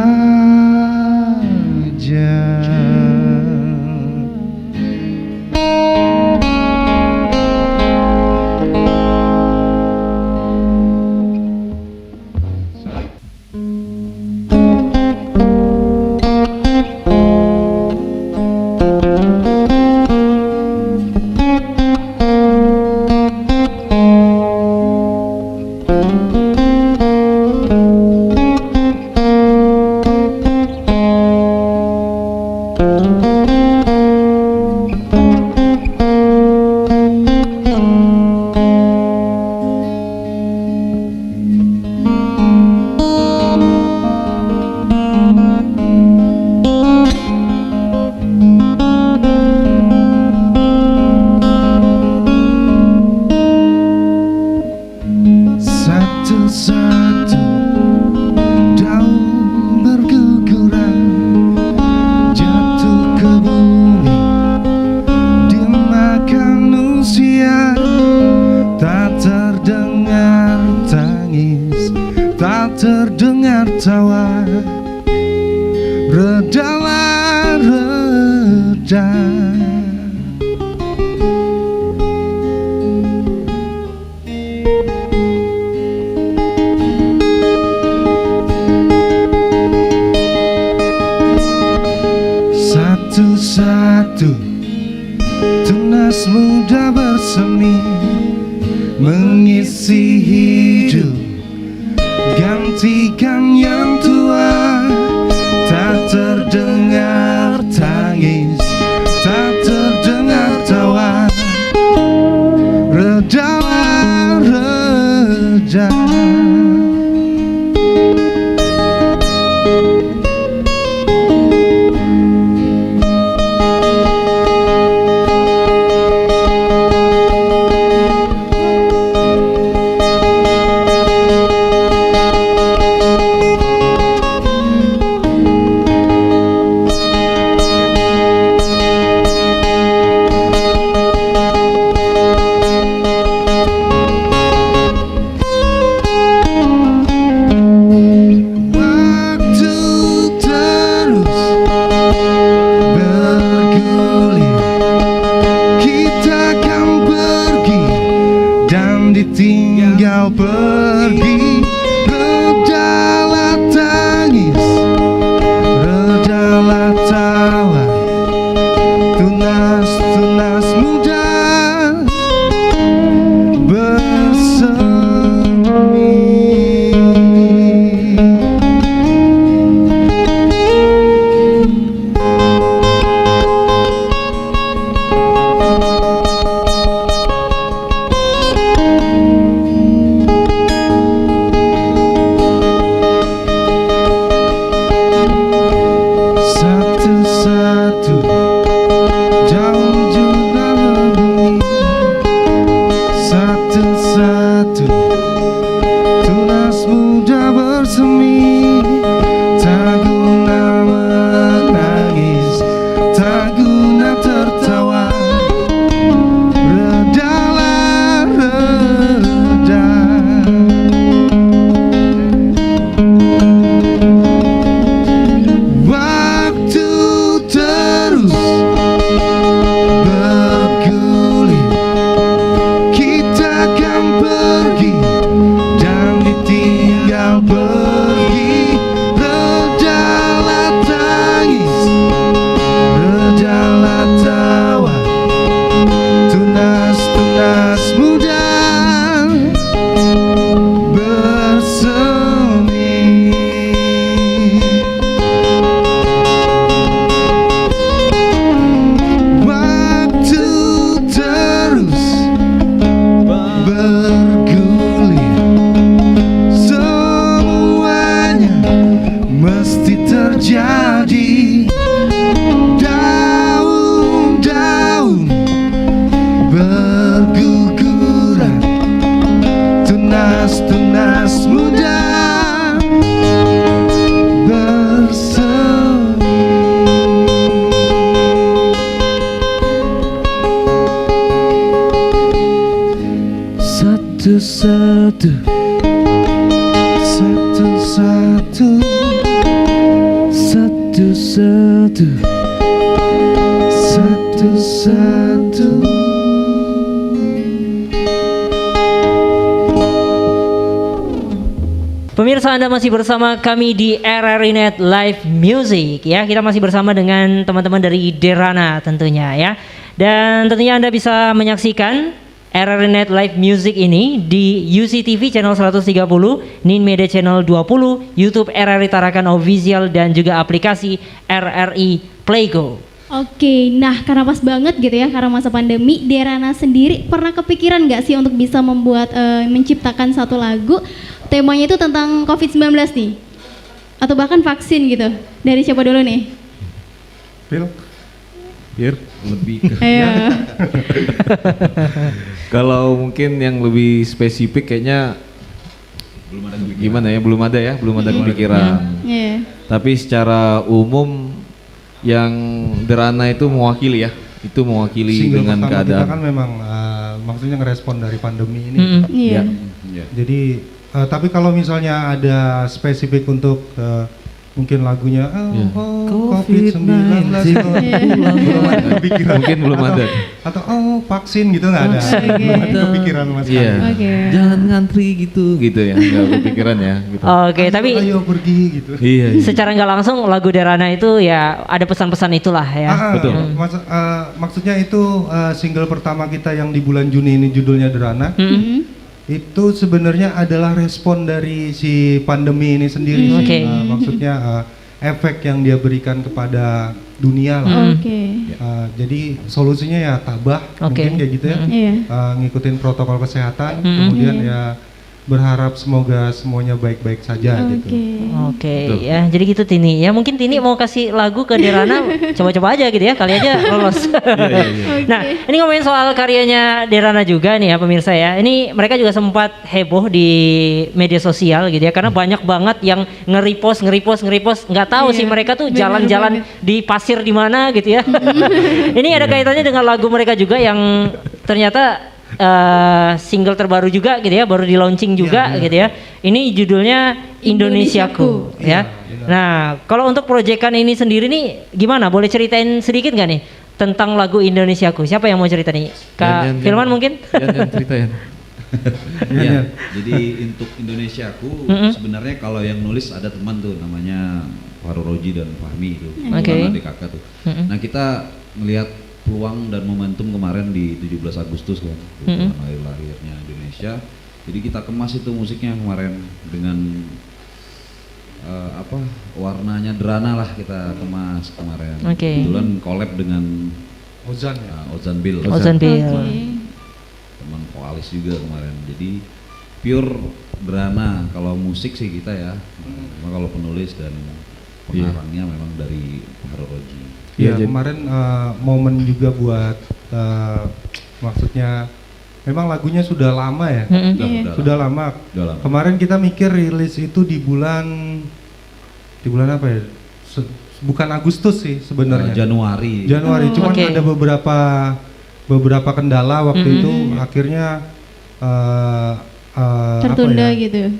Satu-satu daun berguguran jatuh ke bumi, dimakan usia. Tak terdengar tangis, tak terdengar tawa. Redalah reda. Satu-satu tunas muda bersemi, mengisi hidup, gantikan yang tua. Tak terdengar tangis, tak terdengar tawa. Redalah reda. Satu-satu, satu-satu, satu-satu. Pemirsa, Anda masih bersama kami di RRI Net Live Music ya. Kita masih bersama dengan teman-teman dari Derana tentunya ya. Dan tentunya Anda bisa menyaksikan RRI Net Live Music ini di UCTV channel 130, Nin Media channel 20, YouTube RRI Tarakan Official dan juga aplikasi RRI Playgo. Oke, nah karena pas banget gitu ya, karena masa pandemi, Derana sendiri pernah kepikiran nggak sih untuk bisa membuat, menciptakan satu lagu, temanya itu tentang COVID-19 nih? Atau bahkan vaksin gitu? Dari siapa dulu nih? Phil? Lebih ke Ayo. Kalau mungkin yang lebih spesifik kayaknya belum ada kepikiran. gimana ya, belum ada kepikiran. Iya. Tapi secara umum yang Derana itu mewakili ya, itu mewakili Single dengan pertama keadaan. kita kan memang maksudnya ngerespon dari pandemi ini. Iya. Ya. Jadi tapi kalau misalnya ada spesifik untuk mungkin lagunya COVID-19 belum ada kepikiran. Mungkin belum ada. Atau vaksin gitu nggak ada. Oke. Belum ada kepikiran mas. Iya. Oke. Jangan ngantri gitu ya, nggak kepikiran ya. Gitu. Oke, tapi Ayo pergi gitu. Iya. secara nggak langsung lagu Derana itu ya ada pesan-pesan itulah ya. Betul. Maksudnya itu single pertama kita yang di bulan Juni ini judulnya Derana. Itu sebenarnya adalah respon dari si pandemi ini sendiri. Oke. Maksudnya efek yang dia berikan kepada dunia lah. Oke. Jadi solusinya ya tabah, Oke. mungkin kayak gitu ya. Iya. Ngikutin protokol kesehatan, kemudian ya berharap semoga semuanya baik-baik saja gitu. Oke, ya jadi gitu Tini. Ya mungkin Tini mau kasih lagu ke Derana, coba-coba aja gitu ya, kali aja lolos. Nah, ini ngomongin soal karyanya Derana juga nih ya pemirsa ya. Ini mereka juga sempat heboh di media sosial gitu ya, karena banyak banget yang nge-repost, nggak tahu sih mereka tuh bener jalan-jalan di pasir di mana gitu ya. Ini ada kaitannya dengan lagu mereka juga yang ternyata single terbaru juga gitu ya, baru di launching juga gitu ya. Ini judulnya Indonesiaku ya. Nah, kalau untuk proyekan ini sendiri nih gimana? Boleh ceritain sedikit nggak nih tentang lagu Indonesiaku? Siapa yang mau cerita nih? Kak Firman mungkin? Yang ceritain. Ya, jadi untuk Indonesiaku sebenarnya kalau yang nulis ada teman tuh namanya Faru Roji dan Fahmi itu, Oke. adik kakak tuh. Nah kita melihat peluang dan momentum kemarin di 17 Agustus kan, lahirnya Indonesia. Jadi kita kemas itu musiknya kemarin dengan warnanya Derana lah kita kemas kemarin. Oke. Kebetulan collab dengan Ozan ya. Ozan Bill. Ozan Bill. Teman vokalis juga kemarin. Jadi pure Derana. Kalau musik sih kita ya. Cuma kalau penulis dan pengarangnya memang dari Faru Roji. Iya, kemarin momen juga buat maksudnya memang lagunya sudah lama ya. Sudah lama. Kemarin kita mikir rilis itu di bulan apa ya? Bukan Agustus sih sebenarnya. Januari. Cuman ada beberapa kendala waktu itu akhirnya Tertunda apa ya? gitu.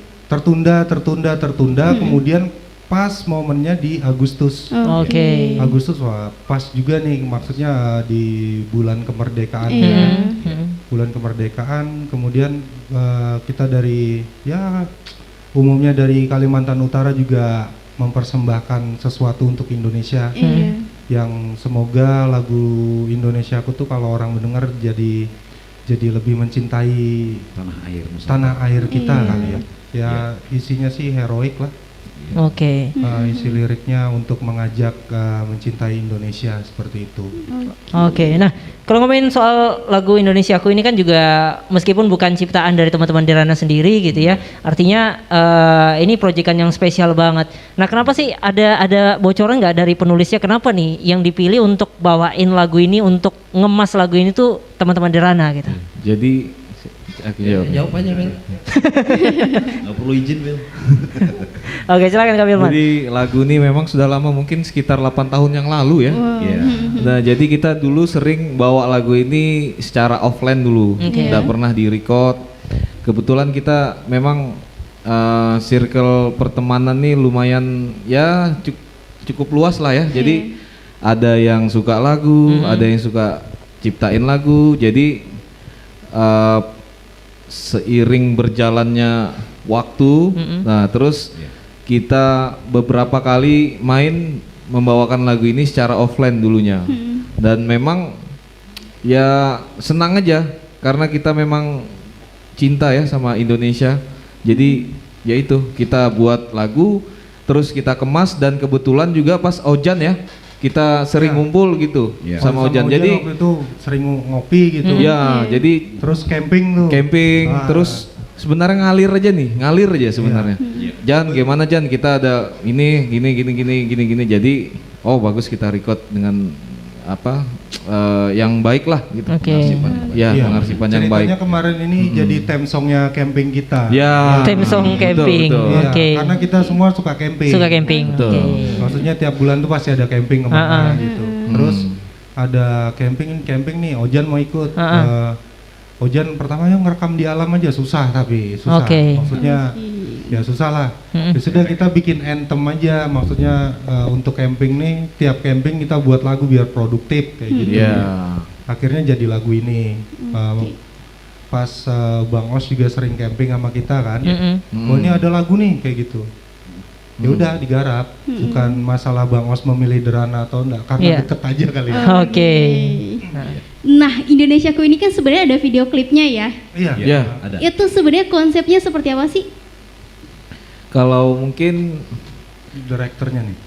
Tertunda. Kemudian pas momennya di Agustus. Oke. Agustus wah pas juga nih maksudnya di bulan kemerdekaan. Bulan kemerdekaan kemudian kita dari ya umumnya dari Kalimantan Utara juga mempersembahkan sesuatu untuk Indonesia. Yang semoga lagu Indonesiaku tuh kalau orang mendengar jadi lebih mencintai tanah air kita kali ya. Ya isinya sih heroik lah. Oke. Isi liriknya untuk mengajak mencintai Indonesia seperti itu. Oke, nah kalau ngomongin soal lagu Indonesiaku ini kan juga meskipun bukan ciptaan dari teman-teman Derana sendiri gitu ya, artinya ini proyekan yang spesial banget. Nah kenapa sih ada bocoran nggak dari penulisnya kenapa nih yang dipilih untuk bawain lagu ini untuk ngemas lagu ini tuh teman-teman Derana gitu? Jadi aku Jawab aja Bel. Nggak perlu izin Bel. Oke, silakan Kak Firman. Jadi lagu ini memang sudah lama, mungkin sekitar 8 tahun yang lalu ya. Iya. Nah jadi kita dulu sering bawa lagu ini secara offline dulu, tidak pernah di record. kebetulan kita memang circle pertemanan nih lumayan ya cukup luas lah ya. Jadi ada yang suka lagu, ada yang suka ciptain lagu. Jadi seiring berjalannya waktu, nah terus kita beberapa kali main membawakan lagu ini secara offline dulunya. Dan memang ya senang aja karena kita memang cinta ya sama Indonesia. Jadi ya itu kita buat lagu terus kita kemas, dan kebetulan juga pas Ojan ya kita sering ngumpul gitu sama Ojan. Jadi waktu itu sering ngopi gitu. Ya, jadi terus camping tuh. Terus sebenarnya ngalir aja sebenarnya. Jan, gimana Jan? Kita ada ini gini. Jadi bagus kita record dengan yang baik lah gitu. Ya, pengarsipan yang baik. Ceritanya kemarin ini jadi theme songnya camping kita. Ya. Theme song camping. Ya, karena kita semua suka camping. Maksudnya tiap bulan tuh pasti ada camping kemana gitu. Terus ada camping nih, Ojan mau ikut. Ojan pertamanya ngerekam di alam aja susah. Maksudnya ya susah lah. Ya sudah kita bikin anthem aja, maksudnya untuk camping nih, tiap camping kita buat lagu biar produktif kayak gitu. Akhirnya jadi lagu ini. Pas Bang Os juga sering camping sama kita kan. Ini ada lagu nih kayak gitu. Ya udah digarap, bukan masalah Bang Os memilih Derana atau enggak, karena deket aja kali ya. Nah, Indonesiaku ini kan sebenarnya ada video klipnya ya. Iya, ada. Itu sebenarnya konsepnya seperti apa sih? Kalau mungkin direkturnya nih.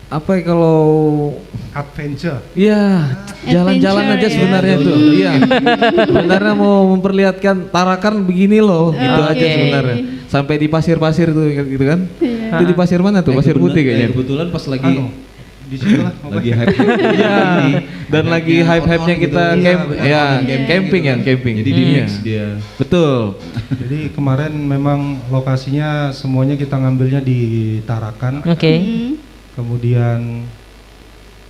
apa ya kalau adventure? Iya, jalan-jalan aja sebenarnya tuh. Iya. Sebenarnya mau memperlihatkan Tarakan begini loh, gitu aja sebenarnya. Sampai di pasir-pasir tuh gitu kan. Itu di pasir mana tuh? Pasir putih kayaknya. Kebetulan pas lagi di situ lah lagi hype. Iya. Dan lagi hype-hype-nya kita camping. Jadi di mix dia. Betul. Jadi kemarin memang lokasinya semuanya kita ngambilnya di Tarakan. Kemudian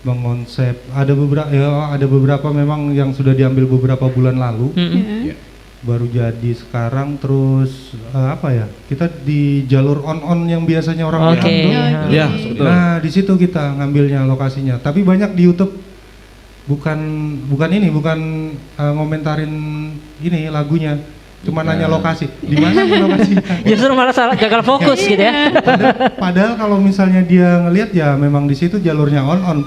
mengonsep ada beberapa memang yang sudah diambil beberapa bulan lalu. Baru jadi sekarang, terus kita di jalur on yang biasanya orang ya, betul. Nah di situ kita ngambilnya lokasinya, tapi banyak di YouTube bukan ngomentarin ini lagunya, cuma nanya lokasi di mana lokasi. Justru malah gagal fokus gitu ya. Padahal kalau misalnya dia ngelihat ya memang di situ jalurnya on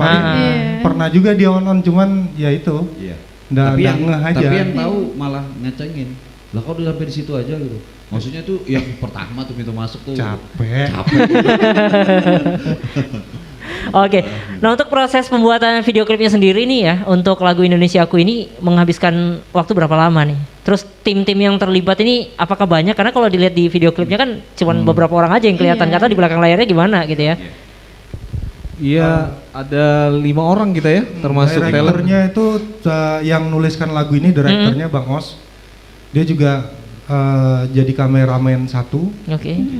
pernah juga dia on cuman ya itu. Tapi yang tahu malah ngecengin. Lah kok udah sampai di situ aja gitu. Maksudnya tuh yang pertama tuh pintu masuk tuh capek. Oke. Nah, untuk proses pembuatan video klipnya sendiri nih ya, untuk lagu Indonesiaku ini menghabiskan waktu berapa lama nih? Terus tim-tim yang terlibat ini apakah banyak? Karena kalau dilihat di video klipnya kan cuma beberapa orang aja yang kelihatan, karena di belakang layarnya gimana gitu ya. Iya, ada 5 orang kita ya, termasuk direkturnya itu yang nuliskan lagu ini, direkturnya Bang Os. Dia juga jadi kameramen 1.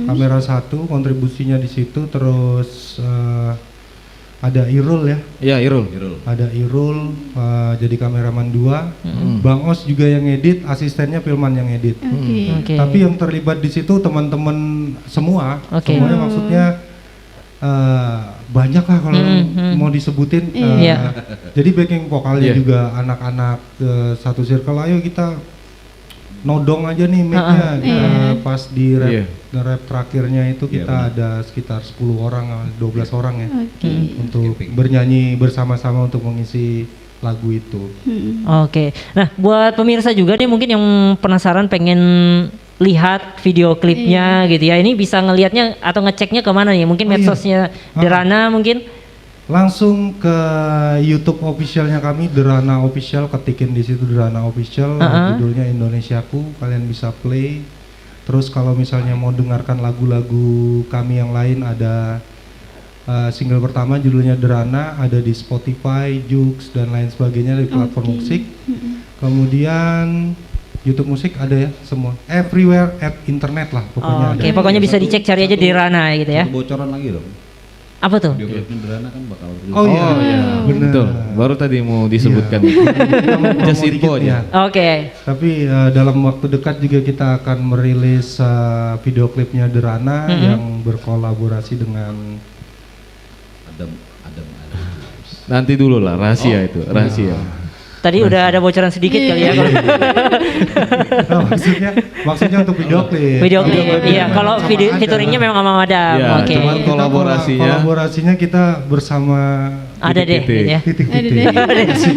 Kamera 1, kontribusinya di situ. Terus ada Irul ya. Iya, Irul. Ada Irul jadi kameraman 2. Bang Os juga yang edit, asistennya Filman yang edit. Tapi yang terlibat di situ teman-teman semua. Semuanya maksudnya banyak lah kalau mau disebutin. Jadi backing vokalnya juga anak-anak satu circle. Ayo kita nodong aja nih mic-nya. Pas di rap terakhirnya itu kita ada sekitar 10 orang, 12 orang ya, untuk bernyanyi bersama-sama untuk mengisi lagu itu. Nah, buat pemirsa juga nih mungkin yang penasaran pengen lihat video klipnya gitu ya, ini bisa ngelihatnya atau ngeceknya kemana nih? Mungkin medsosnya Derana mungkin? Langsung ke YouTube officialnya kami, Derana Official, ketikin di situ Derana Official, judulnya Indonesiaku, kalian bisa play. Terus kalau misalnya mau dengarkan lagu-lagu kami yang lain, ada single pertama judulnya Derana, ada di Spotify, Joox dan lain sebagainya, di platform musik. Kemudian YouTube musik ada ya semua, everywhere at internet lah pokoknya. Pokoknya bisa dicek, cari aja Derana gitu ya. Bocoran lagi dong. Apa tuh? Video klipnya Derana kan bakal rilis. Oh iya, benar. Betul. Baru tadi mau disebutkan. Just info aja. Oke. Tapi dalam waktu dekat juga kita akan merilis video klipnya Derana yang berkolaborasi dengan Adam. Nanti dulu lah, rahasia itu, rahasia. Tadi udah ada bocoran sedikit kali ya. Nah, maksudnya untuk video klip. Video klip. Iya, kalau Sama video Adam. featuringnya memang sama Madam. Iya, Oke. cuman Kita kolaborasinya kita bersama Ada deh gitu ya. titik-titik.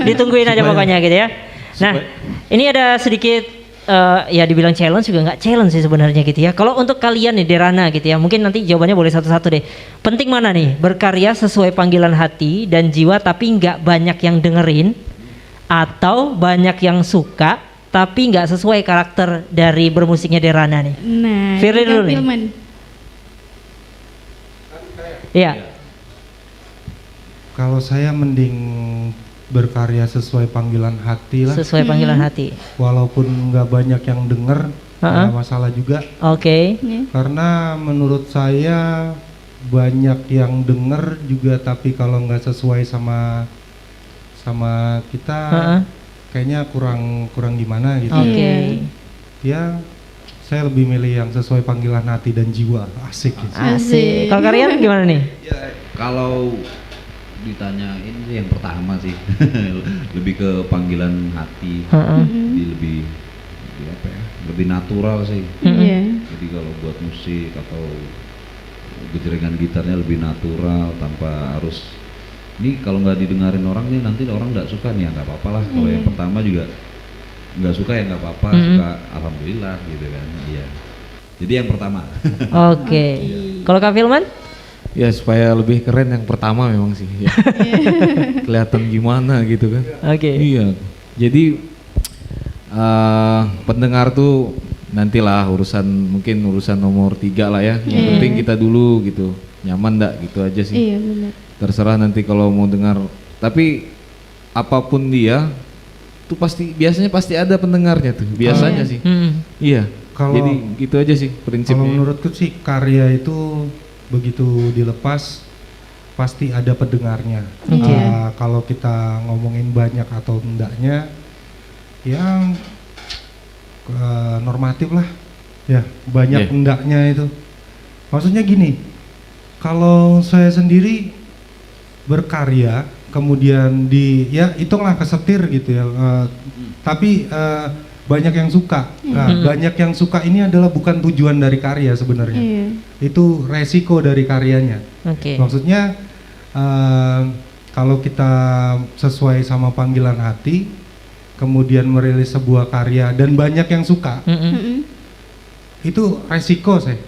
Ditungguin aja pokoknya gitu ya. Nah, ini ada sedikit ya dibilang challenge juga nggak challenge sih sebenarnya gitu ya. Kalau untuk kalian nih Derana gitu ya, mungkin nanti jawabannya boleh satu-satu deh. Penting mana nih? Berkarya sesuai panggilan hati dan jiwa tapi nggak banyak yang dengerin, atau banyak yang suka tapi nggak sesuai karakter dari bermusiknya Derana nih? Nah, Firly dulu nih. Filman. Iya. Kalau saya mending berkarya sesuai panggilan hati lah. Sesuai panggilan hati. Walaupun nggak banyak yang denger, nggak masalah juga. Oke. Karena menurut saya banyak yang denger juga, tapi kalau nggak sesuai sama kita, kayaknya kurang gimana gitu. Oke. Ya, saya lebih milih yang sesuai panggilan hati dan jiwa. Asik gitu. Asik. Kalau kalian gimana nih? Ya, kalau ditanyain sih yang pertama sih lebih ke panggilan hati. Lebih apa ya? Lebih natural sih. Jadi kalau buat musik atau gejrengan gitarnya lebih natural tanpa harus ini kalau nggak didengarin orang nih nanti orang nggak suka nih ya nggak apa-apa lah. Kalau yang pertama juga nggak suka ya nggak apa-apa, suka alhamdulillah gitu kan. Iya. Jadi yang pertama. Oke. Kalau Kak Filman? Ya supaya lebih keren yang pertama memang sih. Ya. Kelihatan gimana gitu kan. Oke. Iya. Jadi pendengar tuh nantilah mungkin urusan nomor 3 lah ya. Yang penting kita dulu gitu. Nyaman enggak gitu aja sih. Iya benar. Terserah nanti kalau mau dengar. Tapi apapun dia tuh biasanya pasti ada pendengarnya tuh. Biasanya sih. Iya. Jadi gitu aja sih prinsipnya. Kalau menurutku sih karya itu begitu dilepas pasti ada pendengarnya. Kalau kita ngomongin banyak atau enggaknya, ya normatif lah. Ya banyak enggaknya itu. Maksudnya gini, kalau saya sendiri berkarya kemudian hitunglah kesetir gitu ya. Tapi banyak yang suka. Nah, banyak yang suka ini adalah bukan tujuan dari karya sebenarnya. Itu resiko dari karyanya. Maksudnya kalau kita sesuai sama panggilan hati, kemudian merilis sebuah karya dan banyak yang suka, itu resiko saya.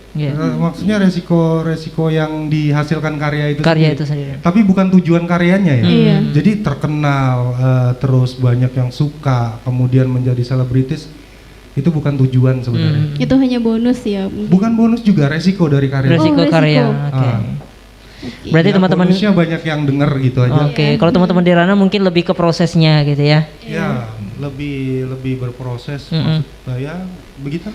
Maksudnya resiko yang dihasilkan karya itu sendiri. Tapi bukan tujuan karyanya ya. Jadi terkenal, terus banyak yang suka, kemudian menjadi selebritis, itu bukan tujuan sebenarnya. Itu hanya bonus ya. Bukan bonus juga, resiko dari karya. Resiko karya. Berarti teman-teman bonusnya banyak yang denger gitu aja. Kalau teman-teman Derana mungkin lebih ke prosesnya gitu ya. Ya, lebih berproses, maksud saya begitu.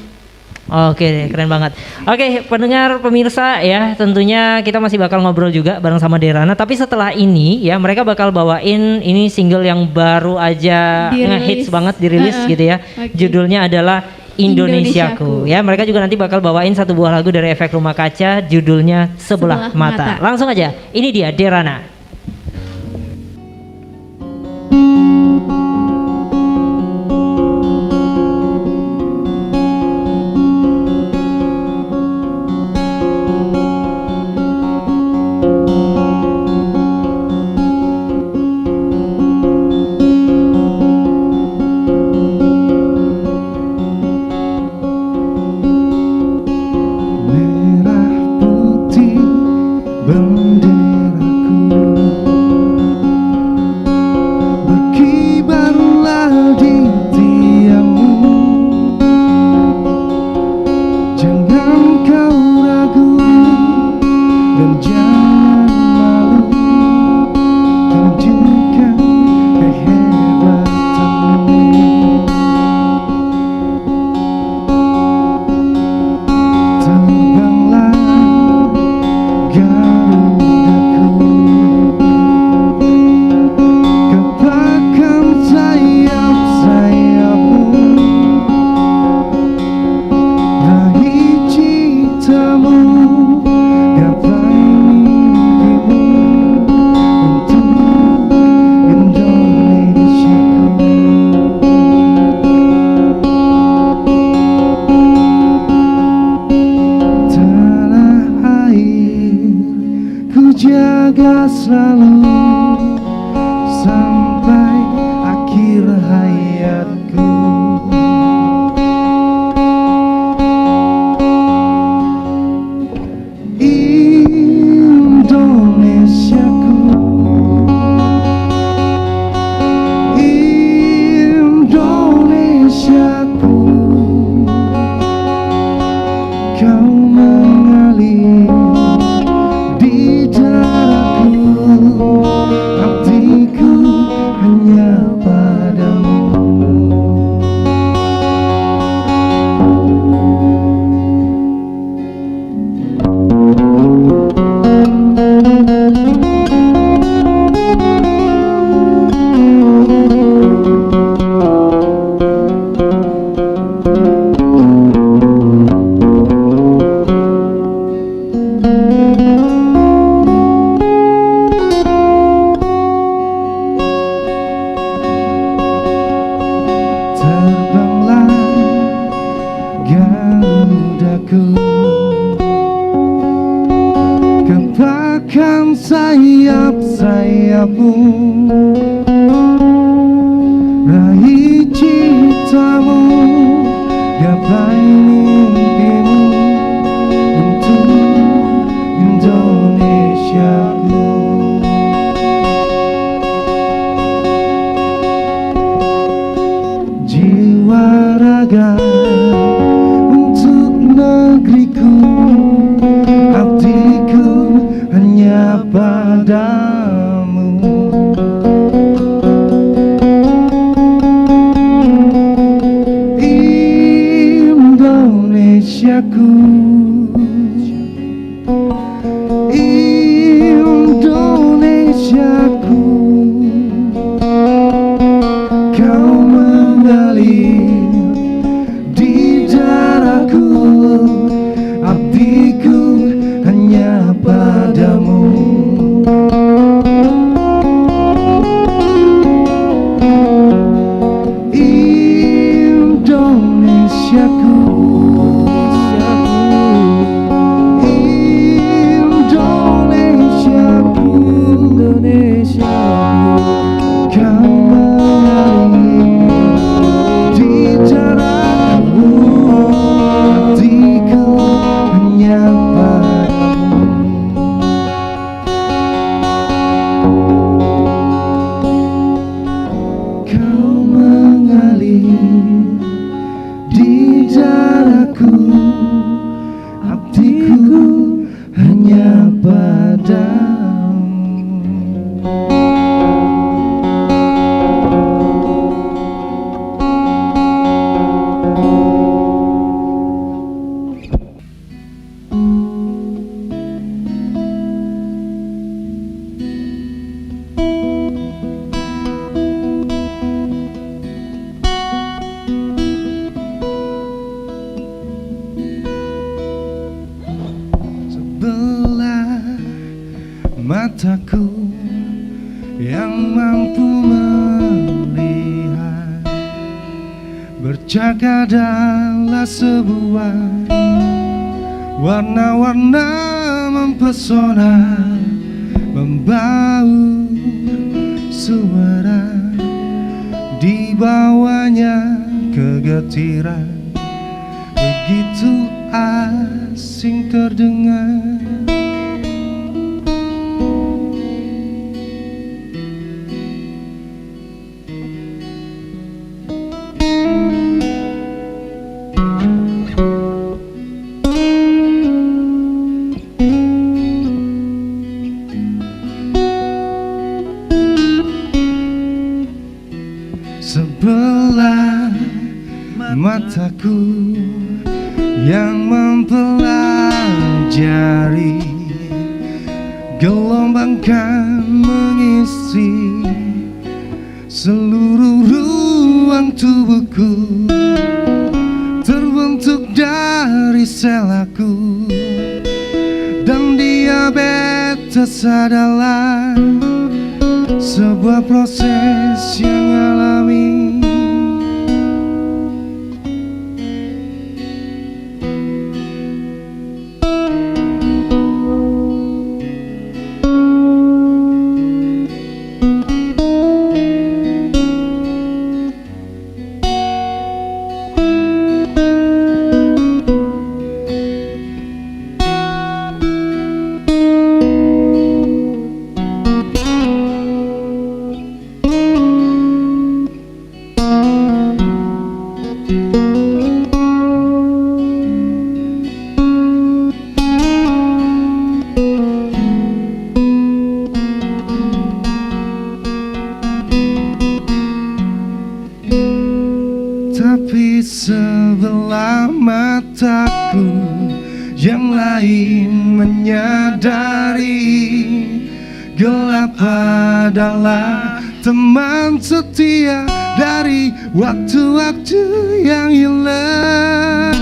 Oke, keren banget. Oke, pendengar pemirsa ya, tentunya kita masih bakal ngobrol juga bareng sama Derana. Tapi setelah ini ya, mereka bakal bawain ini single yang baru aja ngehits banget dirilis gitu ya. Judulnya adalah Indonesiaku. Ya, mereka juga nanti bakal bawain satu buah lagu dari Efek Rumah Kaca, judulnya Sebelah Mata. Langsung aja, ini dia Derana. Merah putih benderaku, selalu sampai akhir hayatku. Indonesiaku, Indonesiaku, kau mengalir di dadaku, hatiku hanya padamu. Terbanglah Garudaku, gempakkan sayap-sayapmu, raih citamu, gapai mimpimu untuk Indonesiaku. Jiwa raga untuk negeriku, hatiku hanya padamu. Indonesiaku, Indonesiaku, kau mengalir di dadaku, hatiku hanya padamu. Indonesiaku, Indonesiaku, kau mengalir di dadaku, hatiku hanya padamu. Kau mengalir di dadaku, hatiku hanya padamu. Sebelah mataku yang mampu melihat, berjaga adalah sebuah warna-warna mempesona, membau suara, di bawahnya kegetiran begitu asing terdengar. Sebelah mataku yang mempelajari, gelombang kan mengisi seluruh ruang tubuhku, terbentuk dari selaku, dan diabetes adalah sebuah proses yang alami. sebelah mataku, yang lain menyadari gelap adalah teman setia dari waktu-waktu yang hilang.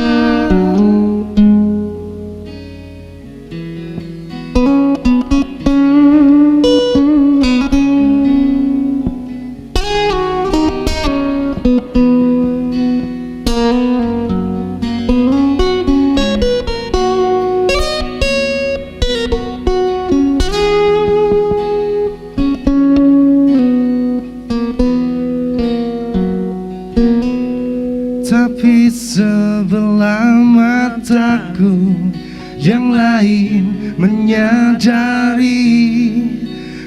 Tapi sebelah mataku, yang lain menyadari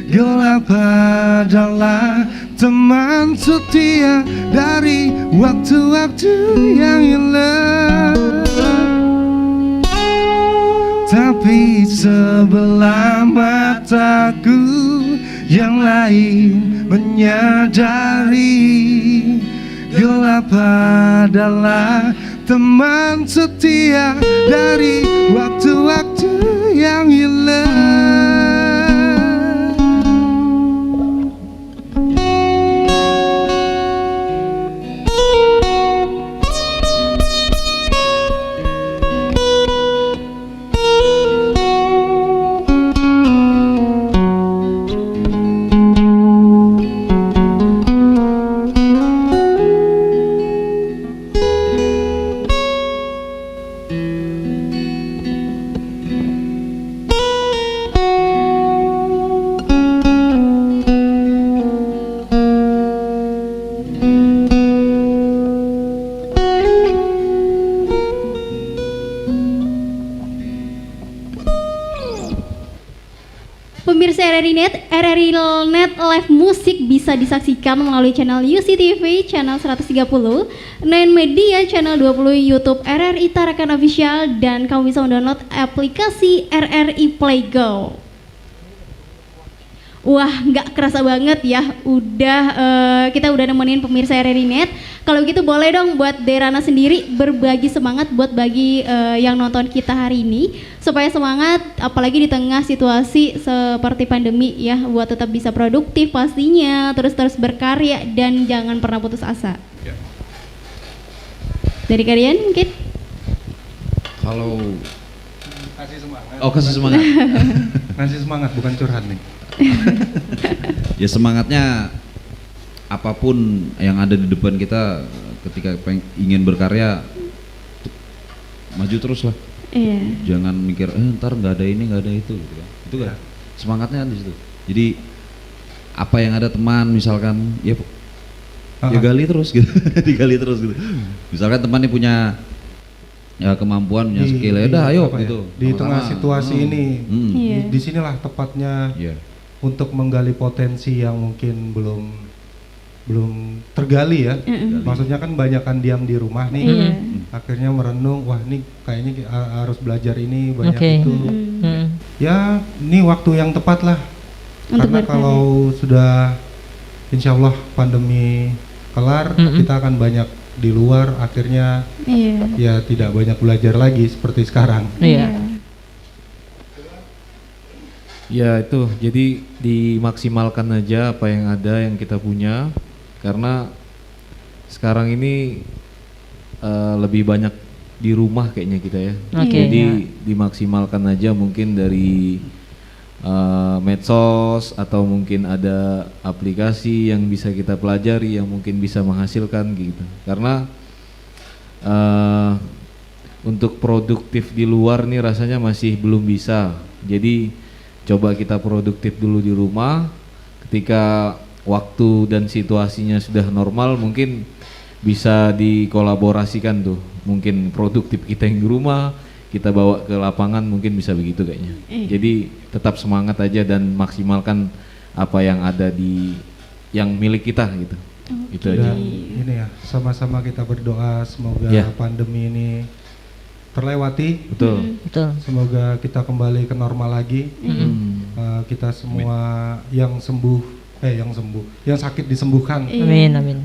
gelap adalah teman setia dari waktu-waktu yang hilang. Tapi sebelah mataku, yang lain menyadari gelap adalah teman setia dari waktu-waktu yang hilang. Pemirsa RRI Net Live Musik bisa disaksikan melalui channel UCTV channel 130, Nine Media channel 20, YouTube RRI Tarakan Official, dan kamu bisa mendownload aplikasi RRI Play Go. Wah, nggak kerasa banget ya, kita udah nemenin pemirsa RRI Net. Kalau gitu boleh dong buat Derana sendiri berbagi semangat buat bagi yang nonton kita hari ini, supaya semangat apalagi di tengah situasi seperti pandemi ya, buat tetap bisa produktif pastinya, terus berkarya dan jangan pernah putus asa. Ya. Dari kalian mungkin? Kalau Kasih semangat. oh kasih semangat. Kasih semangat, bukan curhat nih. Ya semangatnya apapun yang ada di depan kita ketika ingin berkarya, maju terus lah. Iya. Jangan mikir ntar nggak ada ini nggak ada itu gitu kan. Itu kan semangatnya di situ. Jadi apa yang ada teman misalkan ya gali terus gitu. Digali terus gitu. Misalkan teman ini punya ya kemampuan, punya skill, ya udah ayo gitu. Di tengah situasi ini, Iya. di sinilah tepatnya Iya. untuk menggali potensi yang mungkin belum tergali ya. Maksudnya kan banyakan diam di rumah nih. Iya. Akhirnya merenung, wah ini kayaknya harus belajar ini banyak Oke. itu. Ya, ini waktu yang tepat lah. Untuk Karena berkarya. kalau sudah insya Allah pandemi kelar, kita akan banyak di luar, akhirnya Iya. ya tidak banyak belajar lagi seperti sekarang. Iya. Ya itu, jadi dimaksimalkan aja apa yang ada yang kita punya, karena sekarang ini lebih banyak di rumah kayaknya kita ya. Oke. Jadi dimaksimalkan aja mungkin dari medsos atau mungkin ada aplikasi yang bisa kita pelajari yang mungkin bisa menghasilkan gitu. Karena untuk produktif di luar nih rasanya masih belum bisa. Jadi coba kita produktif dulu di rumah. Ketika waktu dan situasinya sudah normal, mungkin bisa dikolaborasikan tuh. Mungkin produktif kita yang di rumah, kita bawa ke lapangan, mungkin bisa begitu kayaknya. Jadi tetap semangat aja dan maksimalkan apa yang ada di yang milik kita gitu. Itu aja. Dan ini ya, sama-sama kita berdoa semoga Ya. pandemi ini terlewati. Betul. Betul. Semoga kita kembali ke normal lagi. Kita semua yang sembuh yang sembuh, yang sakit disembuhkan, Amin, amin.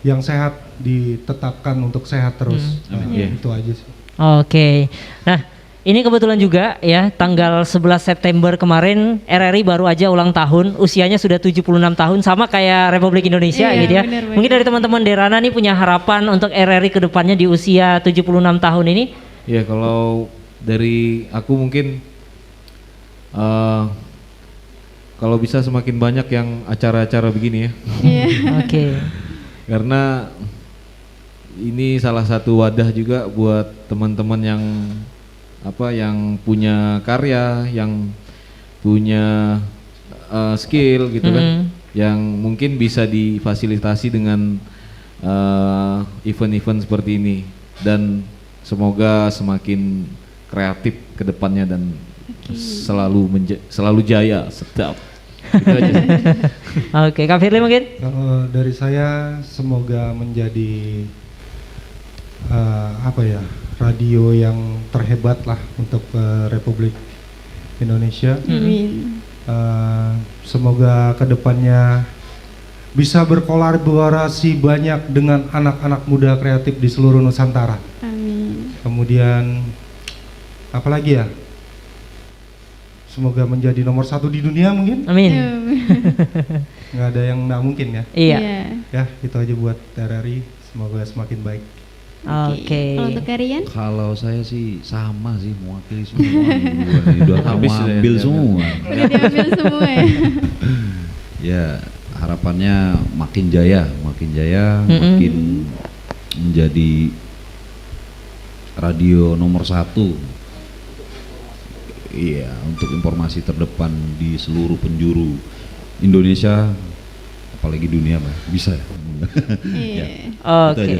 yang sehat ditetapkan untuk sehat terus. Itu aja sih. Oke. Nah, ini kebetulan juga ya tanggal 11 September kemarin RRI baru aja ulang tahun, usianya sudah 76 tahun sama kayak Republik Indonesia Iya, gitu ya. benar. Mungkin dari teman-teman Derana nih punya harapan untuk RRI ke depannya di usia 76 tahun ini? Ya kalau dari aku mungkin kalau bisa semakin banyak yang acara-acara begini ya. Iya. Oke. Karena ini salah satu wadah juga buat teman-teman yang yang punya karya, yang punya skill gitu kan, yang mungkin bisa difasilitasi dengan event-event seperti ini, dan semoga semakin kreatif ke depannya dan selalu jaya sedap. Gitu aja sih. Oke, Kak Firly mungkin? Dari saya semoga menjadi radio yang terhebat lah untuk Republik Indonesia. Amin. Semoga kedepannya bisa berkolaborasi banyak dengan anak-anak muda kreatif di seluruh Nusantara. Amin. Kemudian apalagi ya? Semoga menjadi nomor 1 di dunia mungkin. Amin. Nggak ada yang nggak mungkin ya. Iya. Ya itu aja buat RRI. Semoga semakin baik. Oke. Kalau untuk Karian? Kalau saya sih sama sih, mewakili semua. Udah Habis kamu ya, ambil diambil. semua. Udah diambil semua ya. Ya harapannya makin jaya, Mm-mm. makin menjadi radio nomor 1. Iya, untuk informasi terdepan di seluruh penjuru Indonesia, apalagi dunia mah bisa ya. Iya. Itu aja.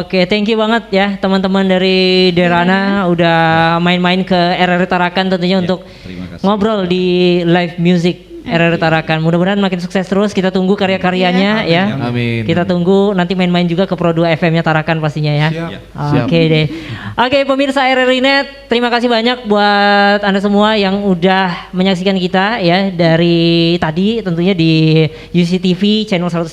Oke, thank you banget ya teman-teman dari Derana udah main-main ke RRI Tarakan tentunya untuk terima kasih. ngobrol di live music RRI Tarakan. Mudah-mudahan makin sukses terus. Kita tunggu karya-karyanya ya. Amin. Kita tunggu nanti main-main juga ke Pro 2 FM-nya Tarakan pastinya ya. Siap. Oke deh. Oke pemirsa RRI Net, terima kasih banyak buat Anda semua yang udah menyaksikan kita ya dari tadi tentunya di UCTV channel 130,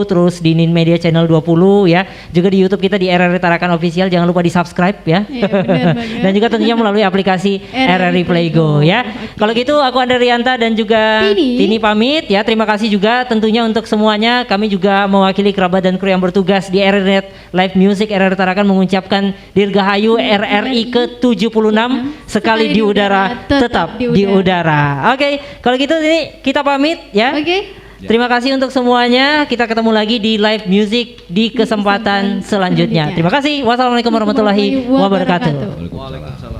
terus di Nin Media channel 20 ya. Juga di YouTube kita di RRI Tarakan Official, jangan lupa di-subscribe ya. Iya, benar banget. Dan juga tentunya melalui aplikasi RRI Playgo ya. Kalau gitu aku Anda Rianta dan juga Tini pamit ya. Terima kasih juga tentunya untuk semuanya. Kami juga mewakili kerabat dan kru yang bertugas di RRI Net Live Music RRI Tarakan mengucapkan Dirgahayu RRI ke-76 sekali di udara tetap di udara. Oke, kalau gitu ini kita pamit ya. Oke. Terima kasih untuk semuanya. Kita ketemu lagi di live music di kesempatan selanjutnya. Terima kasih. Wassalamualaikum warahmatullahi wabarakatuh. Waalaikumsalam.